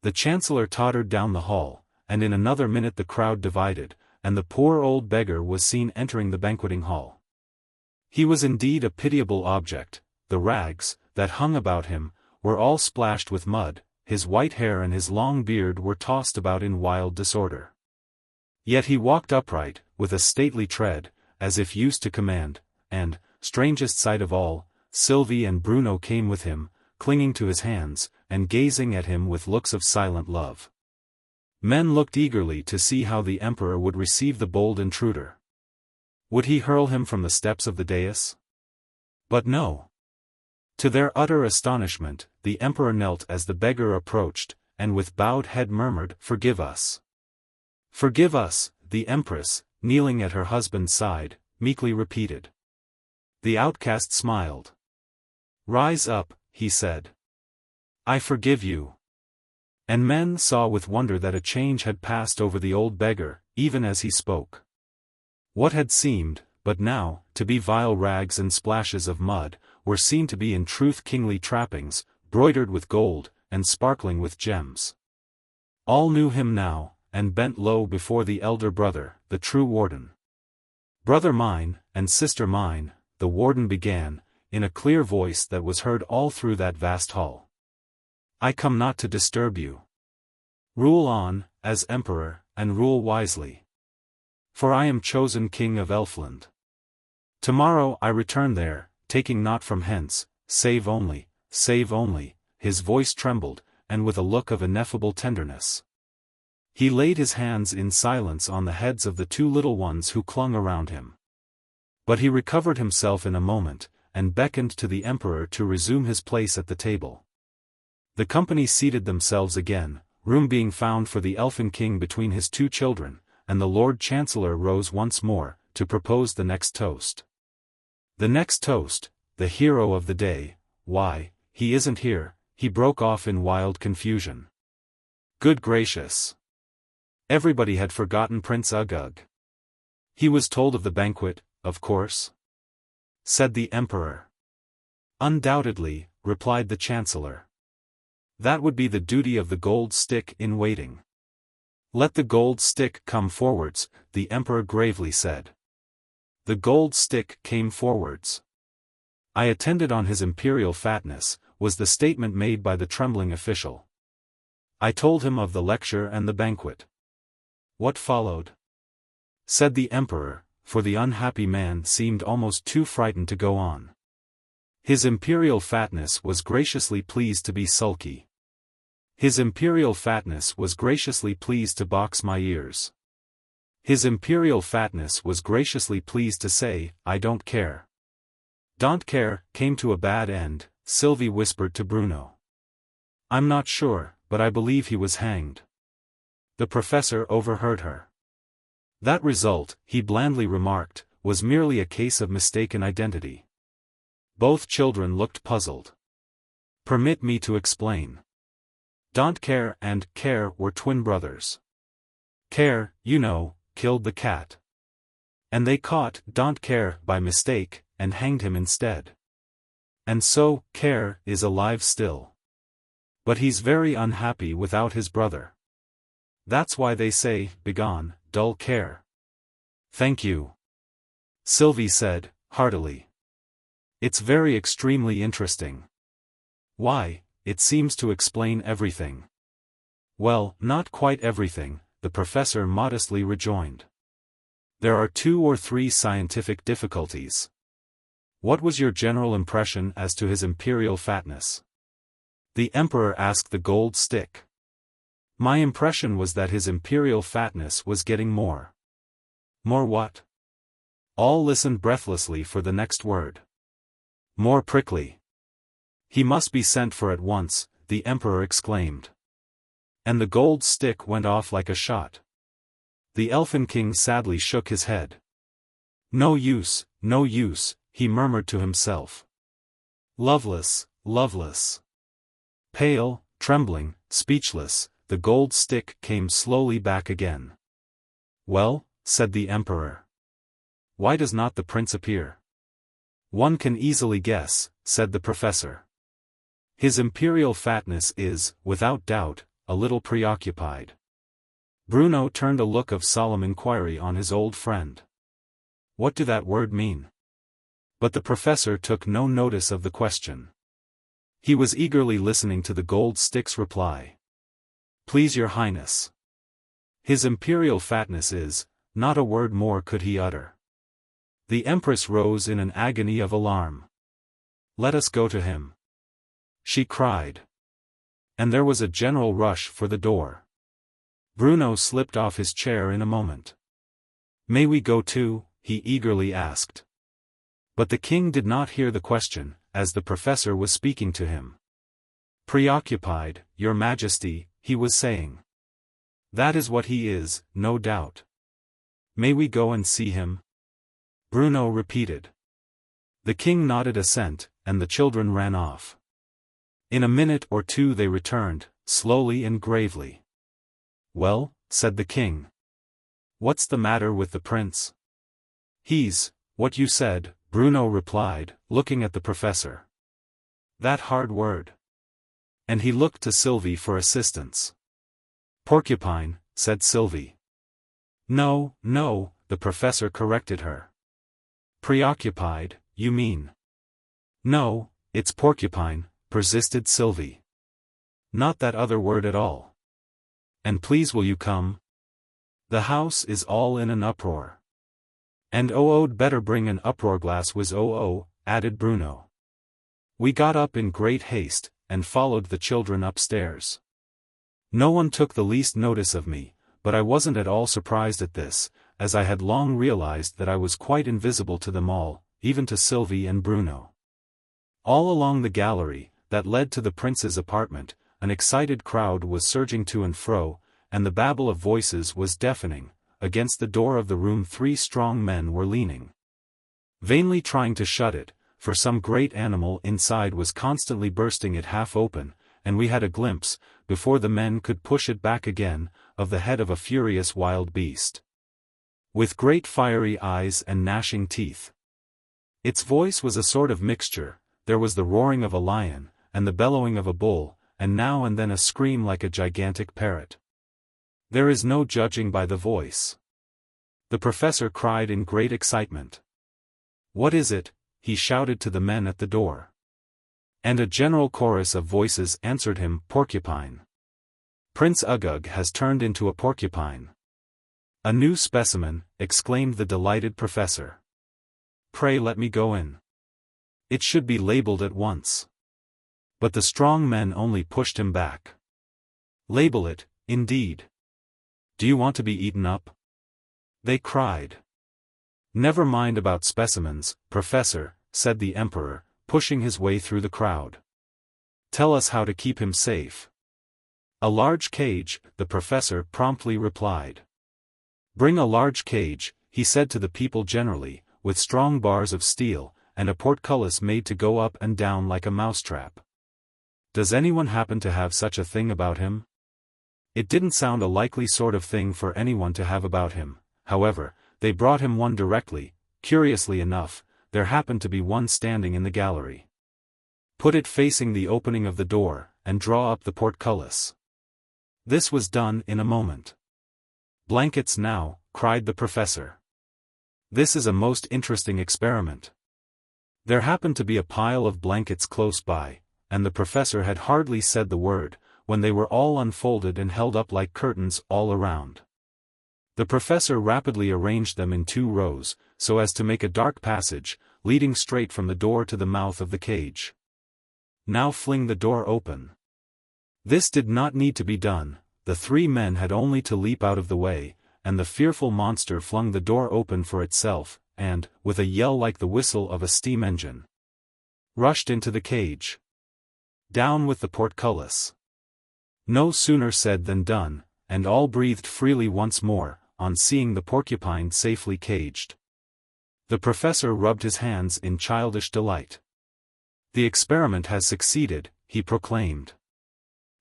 The Chancellor tottered down the hall, and in another minute the crowd divided, and the poor old beggar was seen entering the banqueting hall. He was indeed a pitiable object. The rags, that hung about him, were all splashed with mud, his white hair and his long beard were tossed about in wild disorder. Yet he walked upright, with a stately tread, as if used to command, and, strangest sight of all, Sylvie and Bruno came with him, clinging to his hands, and gazing at him with looks of silent love. Men looked eagerly to see how the Emperor would receive the bold intruder. Would he hurl him from the steps of the dais? But no. To their utter astonishment, the Emperor knelt as the beggar approached, and with bowed head murmured, "Forgive us. Forgive us," the Empress, kneeling at her husband's side, meekly repeated. The outcast smiled. "Rise up," he said. "I forgive you." And men saw with wonder that a change had passed over the old beggar, even as he spoke. What had seemed, but now, to be vile rags and splashes of mud, were seen to be in truth kingly trappings, broidered with gold, and sparkling with gems. All knew him now, and bent low before the elder brother, the true warden. "Brother mine, and sister mine," the warden began, in a clear voice that was heard all through that vast hall. "I come not to disturb you. Rule on, as Emperor, and rule wisely. For I am chosen King of Elfland. Tomorrow I return there, taking naught from hence, save only," his voice trembled, and with a look of ineffable tenderness. He laid his hands in silence on the heads of the two little ones who clung around him. But he recovered himself in a moment, and beckoned to the Emperor to resume his place at the table. The company seated themselves again, room being found for the Elfin King between his two children, and the Lord Chancellor rose once more, to propose the next toast. The next toast, the hero of the day, why, he isn't here, he broke off in wild confusion. Good gracious! Everybody had forgotten Prince Uggug. He was told of the banquet, of course? Said the Emperor. Undoubtedly, replied the Chancellor. That would be the duty of the gold stick in waiting. Let the gold stick come forwards, the Emperor gravely said. The gold stick came forwards. I attended on his imperial fatness, was the statement made by the trembling official. I told him of the lecture and the banquet. What followed? Said the Emperor, for the unhappy man seemed almost too frightened to go on. His imperial fatness was graciously pleased to be sulky. His imperial fatness was graciously pleased to box my ears. His imperial fatness was graciously pleased to say, I don't care. Don't care came to a bad end, Sylvie whispered to Bruno. I'm not sure, but I believe he was hanged. The professor overheard her. That result, he blandly remarked, was merely a case of mistaken identity. Both children looked puzzled. Permit me to explain. Don't care and Care were twin brothers. Care, you know, killed the cat. And they caught Don't Care by mistake, and hanged him instead. And so, Care is alive still. But he's very unhappy without his brother. That's why they say, begone, dull Care. Thank you. Sylvie said, heartily. It's very extremely interesting. Why, it seems to explain everything. Well, not quite everything, the professor modestly rejoined. There are 2 or 3 scientific difficulties. What was your general impression as to his imperial fatness? The Emperor asked the gold stick. My impression was that his imperial fatness was getting more. More what? All listened breathlessly for the next word. More prickly. He must be sent for at once, the emperor exclaimed. And the gold stick went off like a shot. The Elfin King sadly shook his head. No use, he murmured to himself. Loveless, loveless. Pale, trembling, speechless, the gold stick came slowly back again. Well, said the emperor. Why does not the prince appear? One can easily guess, said the professor. His imperial fatness is, without doubt, a little preoccupied. Bruno turned a look of solemn inquiry on his old friend. What do that word mean? But the professor took no notice of the question. He was eagerly listening to the gold stick's reply. Please your highness. His imperial fatness is, not a word more could he utter. The empress rose in an agony of alarm. Let us go to him, she cried. And there was a general rush for the door. Bruno slipped off his chair in a moment. May we go too? He eagerly asked. But the king did not hear the question, as the professor was speaking to him. Preoccupied, your majesty, he was saying. That is what he is, no doubt. May we go and see him? Bruno repeated. The king nodded assent, and the children ran off. In a minute or two they returned, slowly and gravely. Well, said the king. What's the matter with the prince? He's, what you said, Bruno replied, looking at the professor. That hard word. And he looked to Sylvie for assistance. Porcupine, said Sylvie. No, the professor corrected her. Preoccupied, you mean? No, it's porcupine, persisted Sylvie. Not that other word at all. And please will you come? The house is all in an uproar. And O'd better bring an uproar glass was added Bruno. We got up in great haste, and followed the children upstairs. No one took the least notice of me, but I wasn't at all surprised at this, as I had long realized that I was quite invisible to them all, even to Sylvie and Bruno. All along the gallery, that led to the prince's apartment, an excited crowd was surging to and fro, and the babble of voices was deafening. Against the door of the room 3 strong men were leaning, vainly trying to shut it, for some great animal inside was constantly bursting it half open, and we had a glimpse, before the men could push it back again, of the head of a furious wild beast, with great fiery eyes and gnashing teeth. Its voice was a sort of mixture, there was the roaring of a lion, and the bellowing of a bull, and now and then a scream like a gigantic parrot. There is no judging by the voice. The professor cried in great excitement. What is it? He shouted to the men at the door. And a general chorus of voices answered him, Porcupine. Prince Uggug has turned into a porcupine. A new specimen, exclaimed the delighted professor. Pray let me go in. It should be labeled at once. But the strong men only pushed him back. Label it, indeed. Do you want to be eaten up? They cried. Never mind about specimens, Professor, said the emperor, pushing his way through the crowd. Tell us how to keep him safe. A large cage, the professor promptly replied. Bring a large cage, he said to the people generally, with strong bars of steel, and a portcullis made to go up and down like a mousetrap. Does anyone happen to have such a thing about him? It didn't sound a likely sort of thing for anyone to have about him. However, they brought him one directly. Curiously enough, there happened to be one standing in the gallery. Put it facing the opening of the door, and draw up the portcullis. This was done in a moment. Blankets now, cried the professor. This is a most interesting experiment. There happened to be a pile of blankets close by, and the professor had hardly said the word, when they were all unfolded and held up like curtains all around. The professor rapidly arranged them in 2 rows, so as to make a dark passage, leading straight from the door to the mouth of the cage. Now fling the door open. This did not need to be done, the 3 men had only to leap out of the way, and the fearful monster flung the door open for itself, and, with a yell like the whistle of a steam engine, rushed into the cage. Down with the portcullis. No sooner said than done, and all breathed freely once more, on seeing the porcupine safely caged. The professor rubbed his hands in childish delight. The experiment has succeeded, he proclaimed.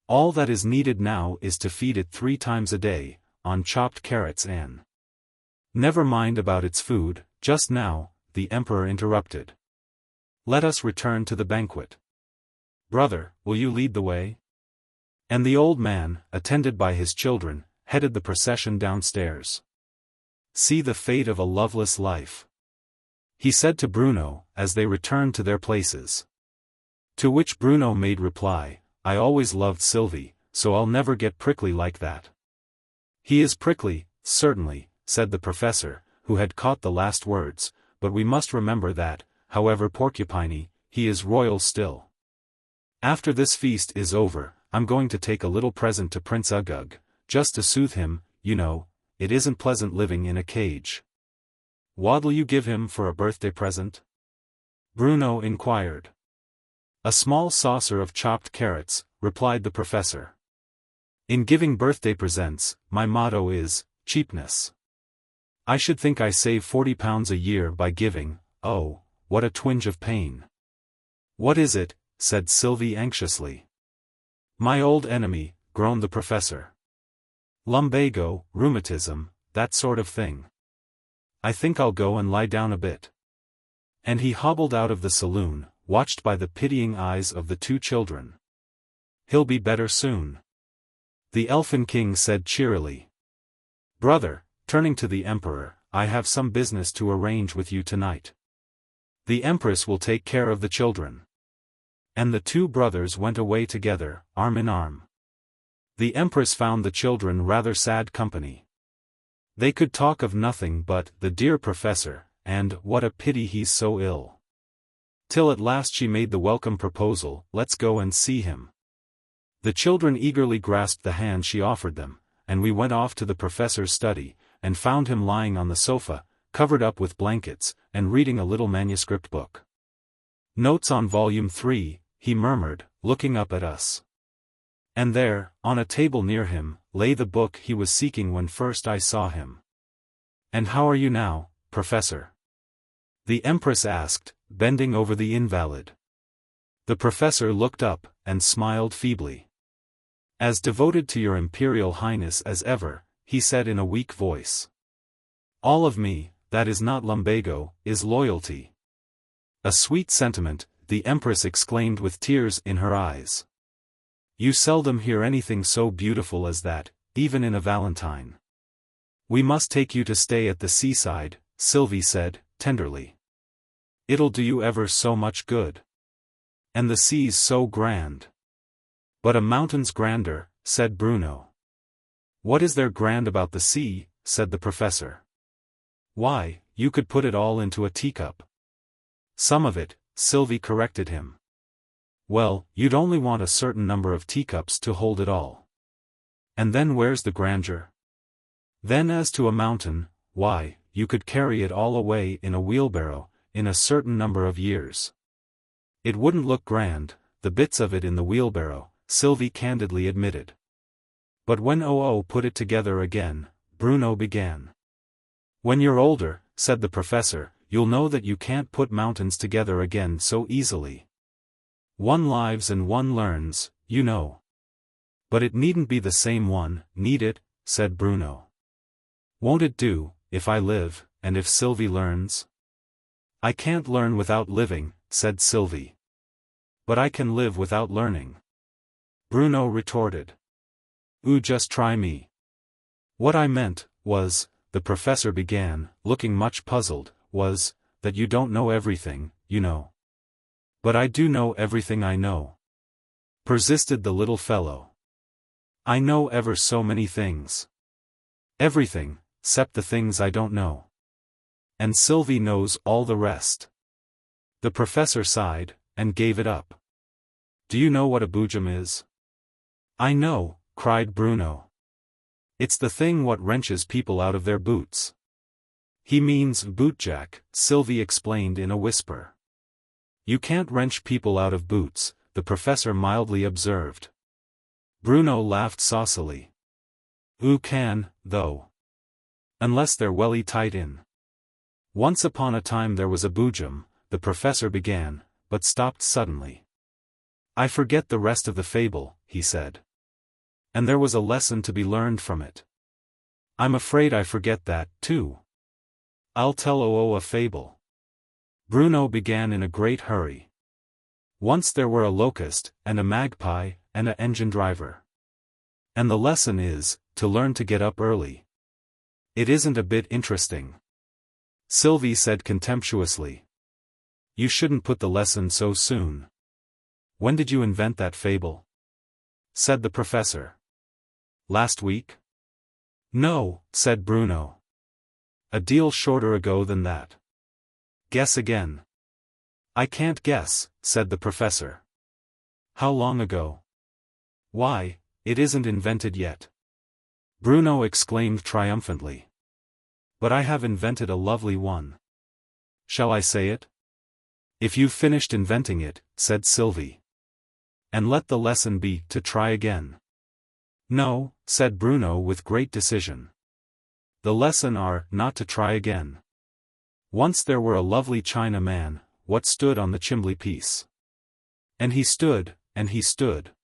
All that is needed now is to feed it 3 times a day, on chopped carrots and— Never mind about its food, just now, the emperor interrupted. Let us return to the banquet. Brother, will you lead the way? And the old man, attended by his children, headed the procession downstairs. See the fate of a loveless life, he said to Bruno, as they returned to their places. To which Bruno made reply, I always loved Sylvie, so I'll never get prickly like that. He is prickly, certainly, said the professor, who had caught the last words, but we must remember that, however porcupiney, he is royal still. After this feast is over, I'm going to take a little present to Prince Uggug, just to soothe him, you know, it isn't pleasant living in a cage. What'll you give him for a birthday present? Bruno inquired. A small saucer of chopped carrots, replied the professor. In giving birthday presents, my motto is, cheapness. I should think I save £40 a year by giving, oh, what a twinge of pain. What is it? Said Sylvie anxiously. My old enemy, groaned the professor. Lumbago, rheumatism, that sort of thing. I think I'll go and lie down a bit. And he hobbled out of the saloon, watched by the pitying eyes of the 2 children. He'll be better soon, the Elfin King said cheerily. Brother, turning to the emperor, I have some business to arrange with you tonight. The empress will take care of the children. And the 2 brothers went away together, arm in arm. The empress found the children rather sad company. They could talk of nothing but the dear professor, and what a pity he's so ill. Till at last she made the welcome proposal, let's go and see him. The children eagerly grasped the hand she offered them, and we went off to the professor's study, and found him lying on the sofa, covered up with blankets, and reading a little manuscript book. Notes on Volume 3, he murmured, looking up at us. And there, on a table near him, lay the book he was seeking when first I saw him. And how are you now, Professor? The Empress asked, bending over the invalid. The professor looked up, and smiled feebly. As devoted to your Imperial Highness as ever, he said in a weak voice. All of me, that is not lumbago, is loyalty. A sweet sentiment, the Empress exclaimed with tears in her eyes. You seldom hear anything so beautiful as that, even in a valentine. We must take you to stay at the seaside, Sylvie said, tenderly. It'll do you ever so much good. And the sea's so grand. But a mountain's grander, said Bruno. What is there grand about the sea? Said the professor. Why, you could put it all into a teacup. Some of it, Sylvie corrected him. Well, you'd only want a certain number of teacups to hold it all. And then where's the grandeur? Then as to a mountain, why, you could carry it all away in a wheelbarrow, in a certain number of years. It wouldn't look grand, the bits of it in the wheelbarrow, Sylvie candidly admitted. But when put it together again, Bruno began. When you're older, said the professor, you'll know that you can't put mountains together again so easily. One lives and one learns, you know. But it needn't be the same one, need it? Said Bruno. Won't it do, if I live, and if Sylvie learns? I can't learn without living, said Sylvie. But I can live without learning, Bruno retorted. Just try me. What I meant, was, the professor began, looking much puzzled, was, that you don't know everything, you know. But I do know everything I know, persisted the little fellow. I know ever so many things. Everything, 'cept the things I don't know. And Sylvie knows all the rest. The professor sighed, and gave it up. Do you know what a boojum is? I know, cried Bruno. It's the thing what wrenches people out of their boots. He means bootjack, Sylvie explained in a whisper. You can't wrench people out of boots, the professor mildly observed. Bruno laughed saucily. "Who can, though? Unless they're welly tight in." "Once upon a time there was a boojum," the professor began, but stopped suddenly. "I forget the rest of the fable," he said. "And there was a lesson to be learned from it." "I'm afraid I forget that, too. I'll tell a fable." Bruno began in a great hurry. "Once there were a locust, and a magpie, and a engine driver. And the lesson is, to learn to get up early." "It isn't a bit interesting," Sylvie said contemptuously. "You shouldn't put the lesson so soon." "When did you invent that fable?" said the professor. "Last week?" "No," said Bruno. "A deal shorter ago than that." "Guess again." "I can't guess," said the professor. "How long ago?" "Why, it isn't invented yet," Bruno exclaimed triumphantly. "But I have invented a lovely one." "Shall I say it?" "If you've finished inventing it," said Sylvie. "And let the lesson be to try again." "No," said Bruno with great decision. "The lesson are not to try again. Once there were a lovely China man, what stood on the chimbley-piece. And he stood, and he stood.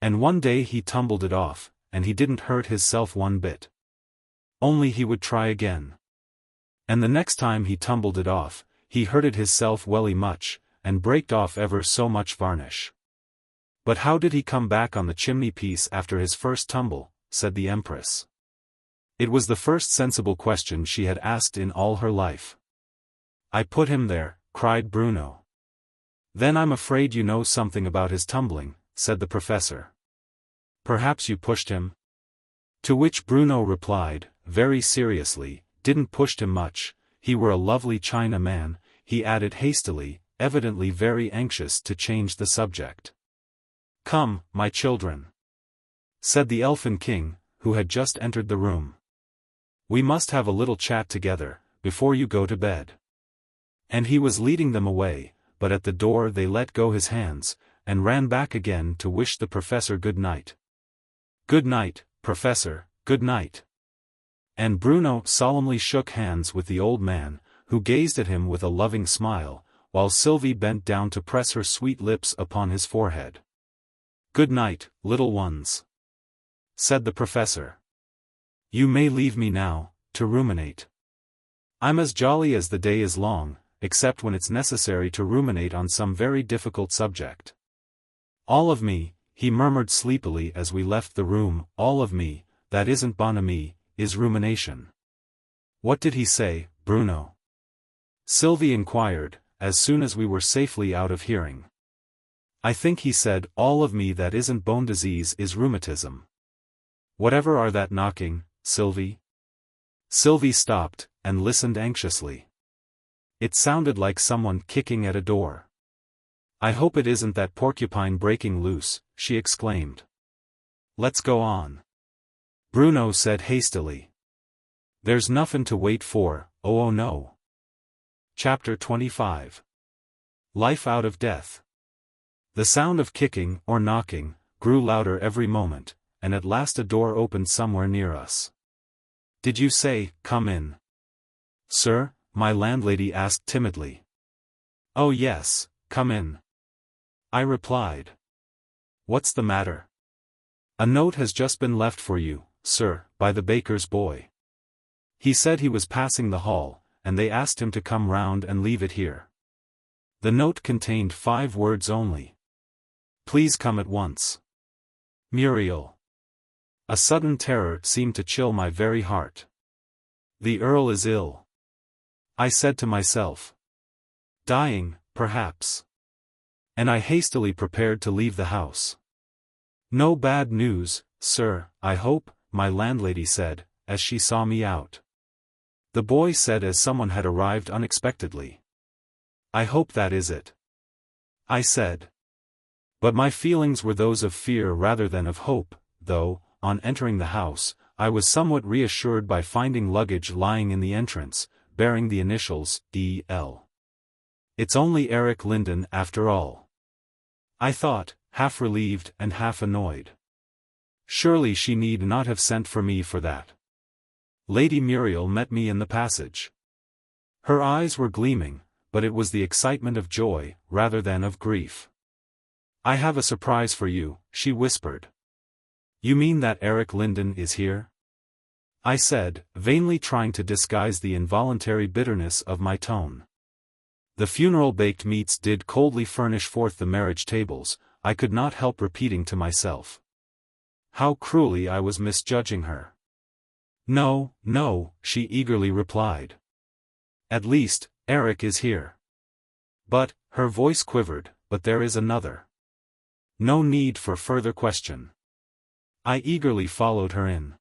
And one day he tumbled it off, and he didn't hurt hisself one bit. Only he would try again. And the next time he tumbled it off, he hurted hisself welly much, and braked off ever so much varnish." "But how did he come back on the chimney-piece after his first tumble?" said the Empress. It was the first sensible question she had asked in all her life. "I put him there," cried Bruno. "Then I'm afraid you know something about his tumbling," said the professor. "Perhaps you pushed him?" To which Bruno replied, very seriously, "Didn't pushed him much, he were a lovely China man," he added hastily, evidently very anxious to change the subject. "Come, my children," said the Elfin King, who had just entered the room. "We must have a little chat together, before you go to bed." And he was leading them away, but at the door they let go his hands, and ran back again to wish the professor good night. "Good night, Professor, good night." And Bruno solemnly shook hands with the old man, who gazed at him with a loving smile, while Sylvie bent down to press her sweet lips upon his forehead. "Good night, little ones," said the professor. "You may leave me now, to ruminate. I'm as jolly as the day is long, except when it's necessary to ruminate on some very difficult subject. All of me," he murmured sleepily as we left the room, "all of me, that isn't bonhomie, is rumination." "What did he say, Bruno?" Sylvie inquired, as soon as we were safely out of hearing. "I think he said, all of me that isn't bone disease is rheumatism." "Whatever are that knocking, Sylvie?" Sylvie stopped, and listened anxiously. It sounded like someone kicking at a door. "I hope it isn't that porcupine breaking loose," she exclaimed. "Let's go on," Bruno said hastily. "There's nothing to wait for, oh no." Chapter 25. Life out of death. The sound of kicking, or knocking, grew louder every moment, and at last a door opened somewhere near us. "Did you say, come in, sir?" my landlady asked timidly. "Oh yes, come in," I replied. "What's the matter?" "A note has just been left for you, sir, by the baker's boy. He said he was passing the hall, and they asked him to come round and leave it here." The note contained 5 words only. "Please come at once. Muriel." A sudden terror seemed to chill my very heart. "The Earl is ill," I said to myself. "Dying, perhaps." And I hastily prepared to leave the house. "No bad news, sir, I hope," my landlady said, as she saw me out. The boy said as someone had arrived unexpectedly. "I hope that is it," I said. But my feelings were those of fear rather than of hope, though, on entering the house, I was somewhat reassured by finding luggage lying in the entrance, bearing the initials, E.L. "It's only Eric Linden after all," I thought, half relieved and half annoyed. Surely she need not have sent for me for that. Lady Muriel met me in the passage. Her eyes were gleaming, but it was the excitement of joy, rather than of grief. "I have a surprise for you," she whispered. "You mean that Eric Lindon is here?" I said, vainly trying to disguise the involuntary bitterness of my tone. The funeral baked meats did coldly furnish forth the marriage tables, I could not help repeating to myself. How cruelly I was misjudging her. "No, no," she eagerly replied. "At least, Eric is here. But," her voice quivered, "but there is another." No need for further question. I eagerly followed her in.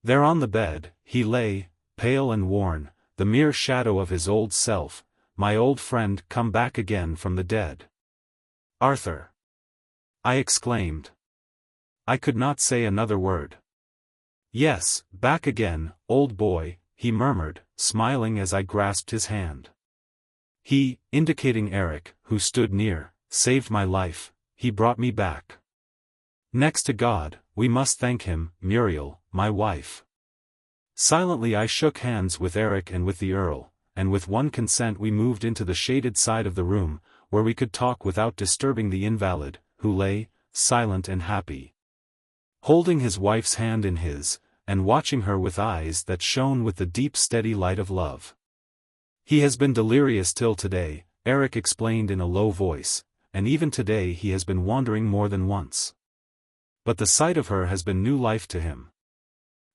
There on the bed, he lay, pale and worn, the mere shadow of his old self, my old friend come back again from the dead. "Arthur!" I exclaimed. I could not say another word. "Yes, back again, old boy," he murmured, smiling as I grasped his hand. "He," indicating Eric, who stood near, "saved my life, he brought me back. Next to God, we must thank him, Muriel, my wife." Silently I shook hands with Eric and with the Earl, and with one consent we moved into the shaded side of the room, where we could talk without disturbing the invalid, who lay, silent and happy, holding his wife's hand in his, and watching her with eyes that shone with the deep steady light of love. "He has been delirious till today," Eric explained in a low voice, "and even today he has been wandering more than once. But the sight of her has been new life to him."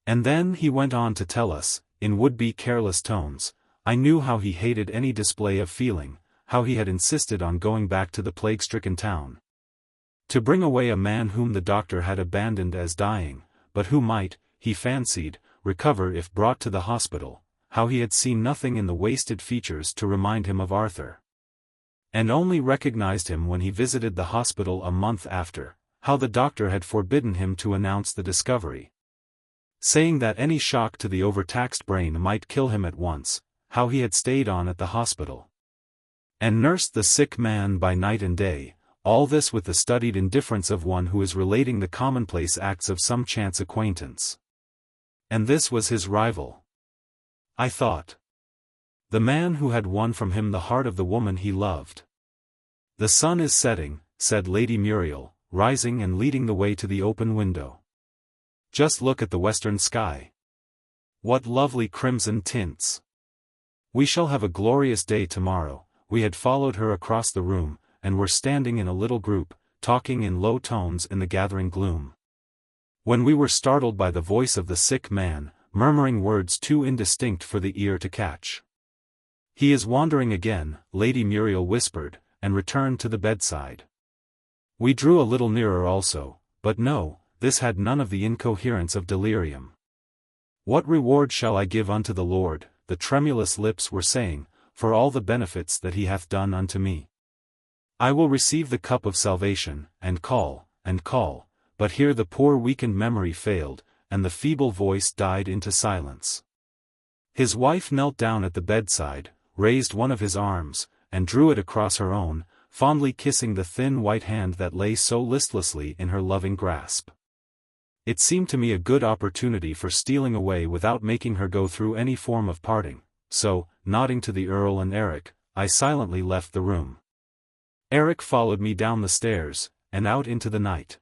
And then he went on to tell us, in would-be careless tones, I knew how he hated any display of feeling, how he had insisted on going back to the plague-stricken town, to bring away a man whom the doctor had abandoned as dying, but who might, he fancied, recover if brought to the hospital, how he had seen nothing in the wasted features to remind him of Arthur, and only recognized him when he visited the hospital a month after, how the doctor had forbidden him to announce the discovery, saying that any shock to the overtaxed brain might kill him at once, how he had stayed on at the hospital, and nursed the sick man by night and day, all this with the studied indifference of one who is relating the commonplace acts of some chance acquaintance. And this was his rival, I thought. The man who had won from him the heart of the woman he loved. "The sun is setting," said Lady Muriel, rising and leading the way to the open window. "Just look at the western sky. What lovely crimson tints! We shall have a glorious day tomorrow." We had followed her across the room, and were standing in a little group, talking in low tones in the gathering gloom, when we were startled by the voice of the sick man, murmuring words too indistinct for the ear to catch. "He is wandering again," Lady Muriel whispered, and returned to the bedside. We drew a little nearer also, but no, this had none of the incoherence of delirium. "What reward shall I give unto the Lord," the tremulous lips were saying, "for all the benefits that he hath done unto me? I will receive the cup of salvation, and call, but here the poor weakened memory failed, and the feeble voice died into silence." His wife knelt down at the bedside, raised one of his arms, and drew it across her own, fondly kissing the thin white hand that lay so listlessly in her loving grasp. It seemed to me a good opportunity for stealing away without making her go through any form of parting, so, nodding to the Earl and Eric, I silently left the room. Eric followed me down the stairs, and out into the night.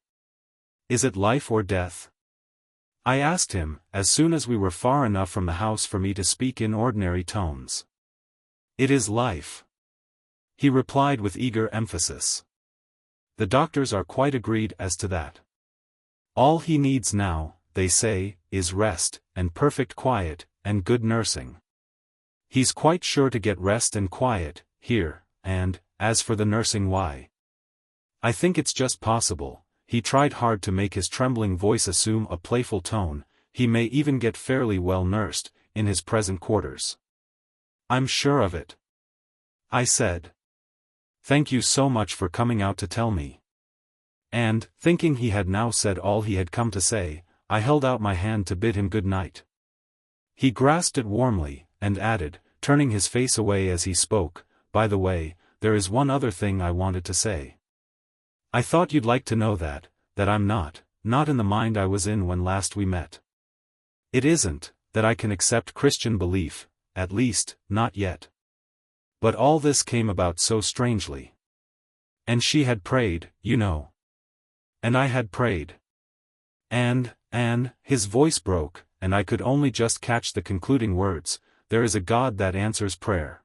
"Is it life or death?" I asked him, as soon as we were far enough from the house for me to speak in ordinary tones. "It is life," he replied with eager emphasis. "The doctors are quite agreed as to that. All he needs now, they say, is rest, and perfect quiet, and good nursing. He's quite sure to get rest and quiet, here, and, as for the nursing, why, I think it's just possible," he tried hard to make his trembling voice assume a playful tone, "he may even get fairly well nursed, in his present quarters." "I'm sure of it," I said. "Thank you so much for coming out to tell me." And, thinking he had now said all he had come to say, I held out my hand to bid him good night. He grasped it warmly, and added, turning his face away as he spoke, "By the way, there is one other thing I wanted to say." I thought you'd like to know that I'm not in the mind I was in when last we met. It isn't that I can accept Christian belief, at least, not yet. But all this came about so strangely. And she had prayed, you know. And I had prayed. And, his voice broke, and I could only just catch the concluding words, there is a God that answers prayer.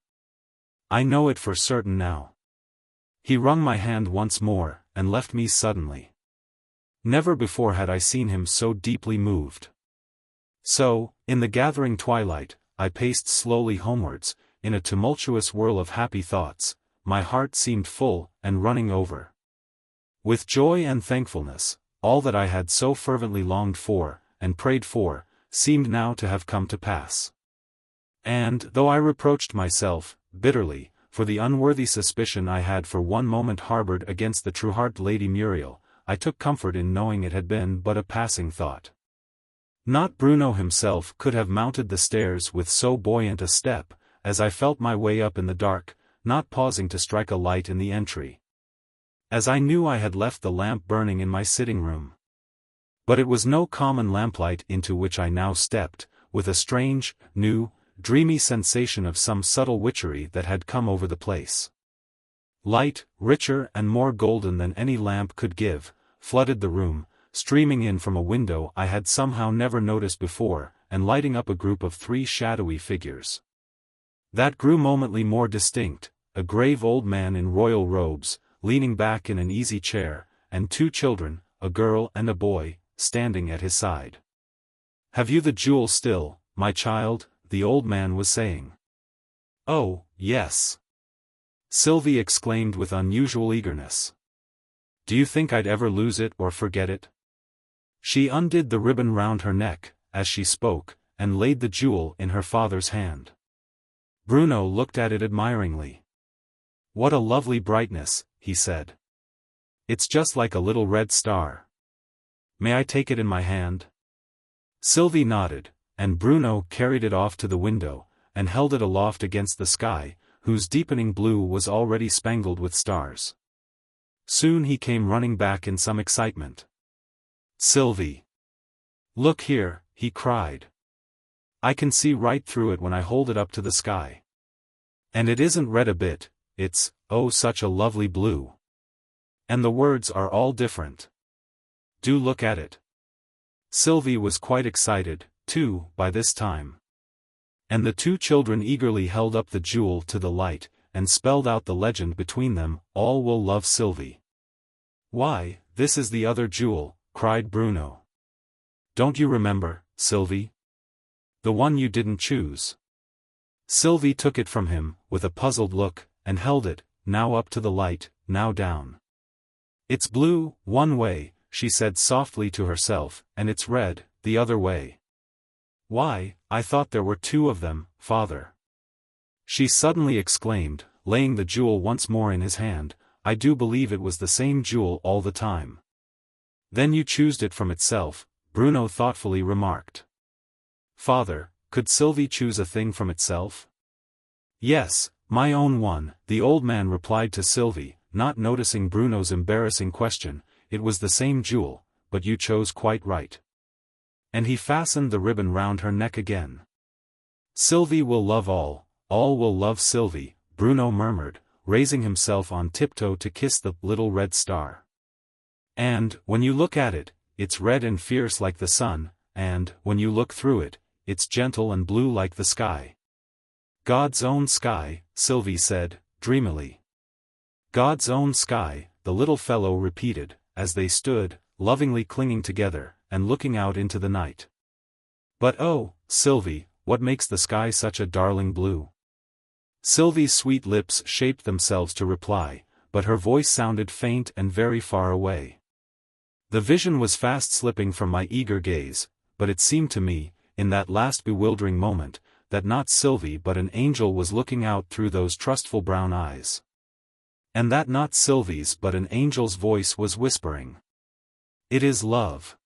I know it for certain now. He wrung my hand once more, and left me suddenly. Never before had I seen him so deeply moved. So, in the gathering twilight, I paced slowly homewards, in a tumultuous whirl of happy thoughts. My heart seemed full, and running over with joy and thankfulness. All that I had so fervently longed for, and prayed for, seemed now to have come to pass. And, though I reproached myself, bitterly, for the unworthy suspicion I had for one moment harbored against the true-hearted Lady Muriel, I took comfort in knowing it had been but a passing thought. Not Bruno himself could have mounted the stairs with so buoyant a step, as I felt my way up in the dark, not pausing to strike a light in the entry. As I knew I had left the lamp burning in my sitting-room. But it was no common lamplight into which I now stepped, with a strange, new, dreamy sensation of some subtle witchery that had come over the place. Light, richer and more golden than any lamp could give, flooded the room, streaming in from a window I had somehow never noticed before, and lighting up a group of 3 shadowy figures. That grew momently more distinct, a grave old man in royal robes, leaning back in an easy chair, and 2 children, a girl and a boy, standing at his side. "Have you the jewel still, my child?" the old man was saying. "Oh, yes," Sylvie exclaimed with unusual eagerness. "Do you think I'd ever lose it or forget it?" She undid the ribbon round her neck, as she spoke, and laid the jewel in her father's hand. Bruno looked at it admiringly. "What a lovely brightness," he said. "It's just like a little red star. May I take it in my hand?" Sylvie nodded, and Bruno carried it off to the window, and held it aloft against the sky, whose deepening blue was already spangled with stars. Soon he came running back in some excitement. "Sylvie! Look here," he cried. "I can see right through it when I hold it up to the sky. And it isn't red a bit, it's, oh such a lovely blue. And the words are all different. Do look at it." Sylvie was quite excited, too, by this time. And the 2 children eagerly held up the jewel to the light, and spelled out the legend between them, "All will love Sylvie." "Why, this is the other jewel," cried Bruno. "Don't you remember, Sylvie? The one you didn't choose." Sylvie took it from him, with a puzzled look, and held it, now up to the light, now down. "It's blue, one way," she said softly to herself, "and it's red, the other way. Why, I thought there were 2 of them, father." She suddenly exclaimed, laying the jewel once more in his hand, "I do believe it was the same jewel all the time." "Then you choosed it from itself," Bruno thoughtfully remarked. "Father, could Sylvie choose a thing from itself?" "Yes, my own one," the old man replied to Sylvie, not noticing Bruno's embarrassing question. "It was the same jewel, but you chose quite right." And he fastened the ribbon round her neck again. "Sylvie will love all will love Sylvie," Bruno murmured, raising himself on tiptoe to kiss the little red star. "And, when you look at it, it's red and fierce like the sun, and, when you look through it, it's gentle and blue like the sky." "God's own sky," Sylvie said, dreamily. "God's own sky," the little fellow repeated, as they stood, lovingly clinging together, and looking out into the night. "But oh, Sylvie, what makes the sky such a darling blue?" Sylvie's sweet lips shaped themselves to reply, but her voice sounded faint and very far away. The vision was fast slipping from my eager gaze, but it seemed to me, in that last bewildering moment, that not Sylvie but an angel was looking out through those trustful brown eyes. And that not Sylvie's but an angel's voice was whispering, "It is love."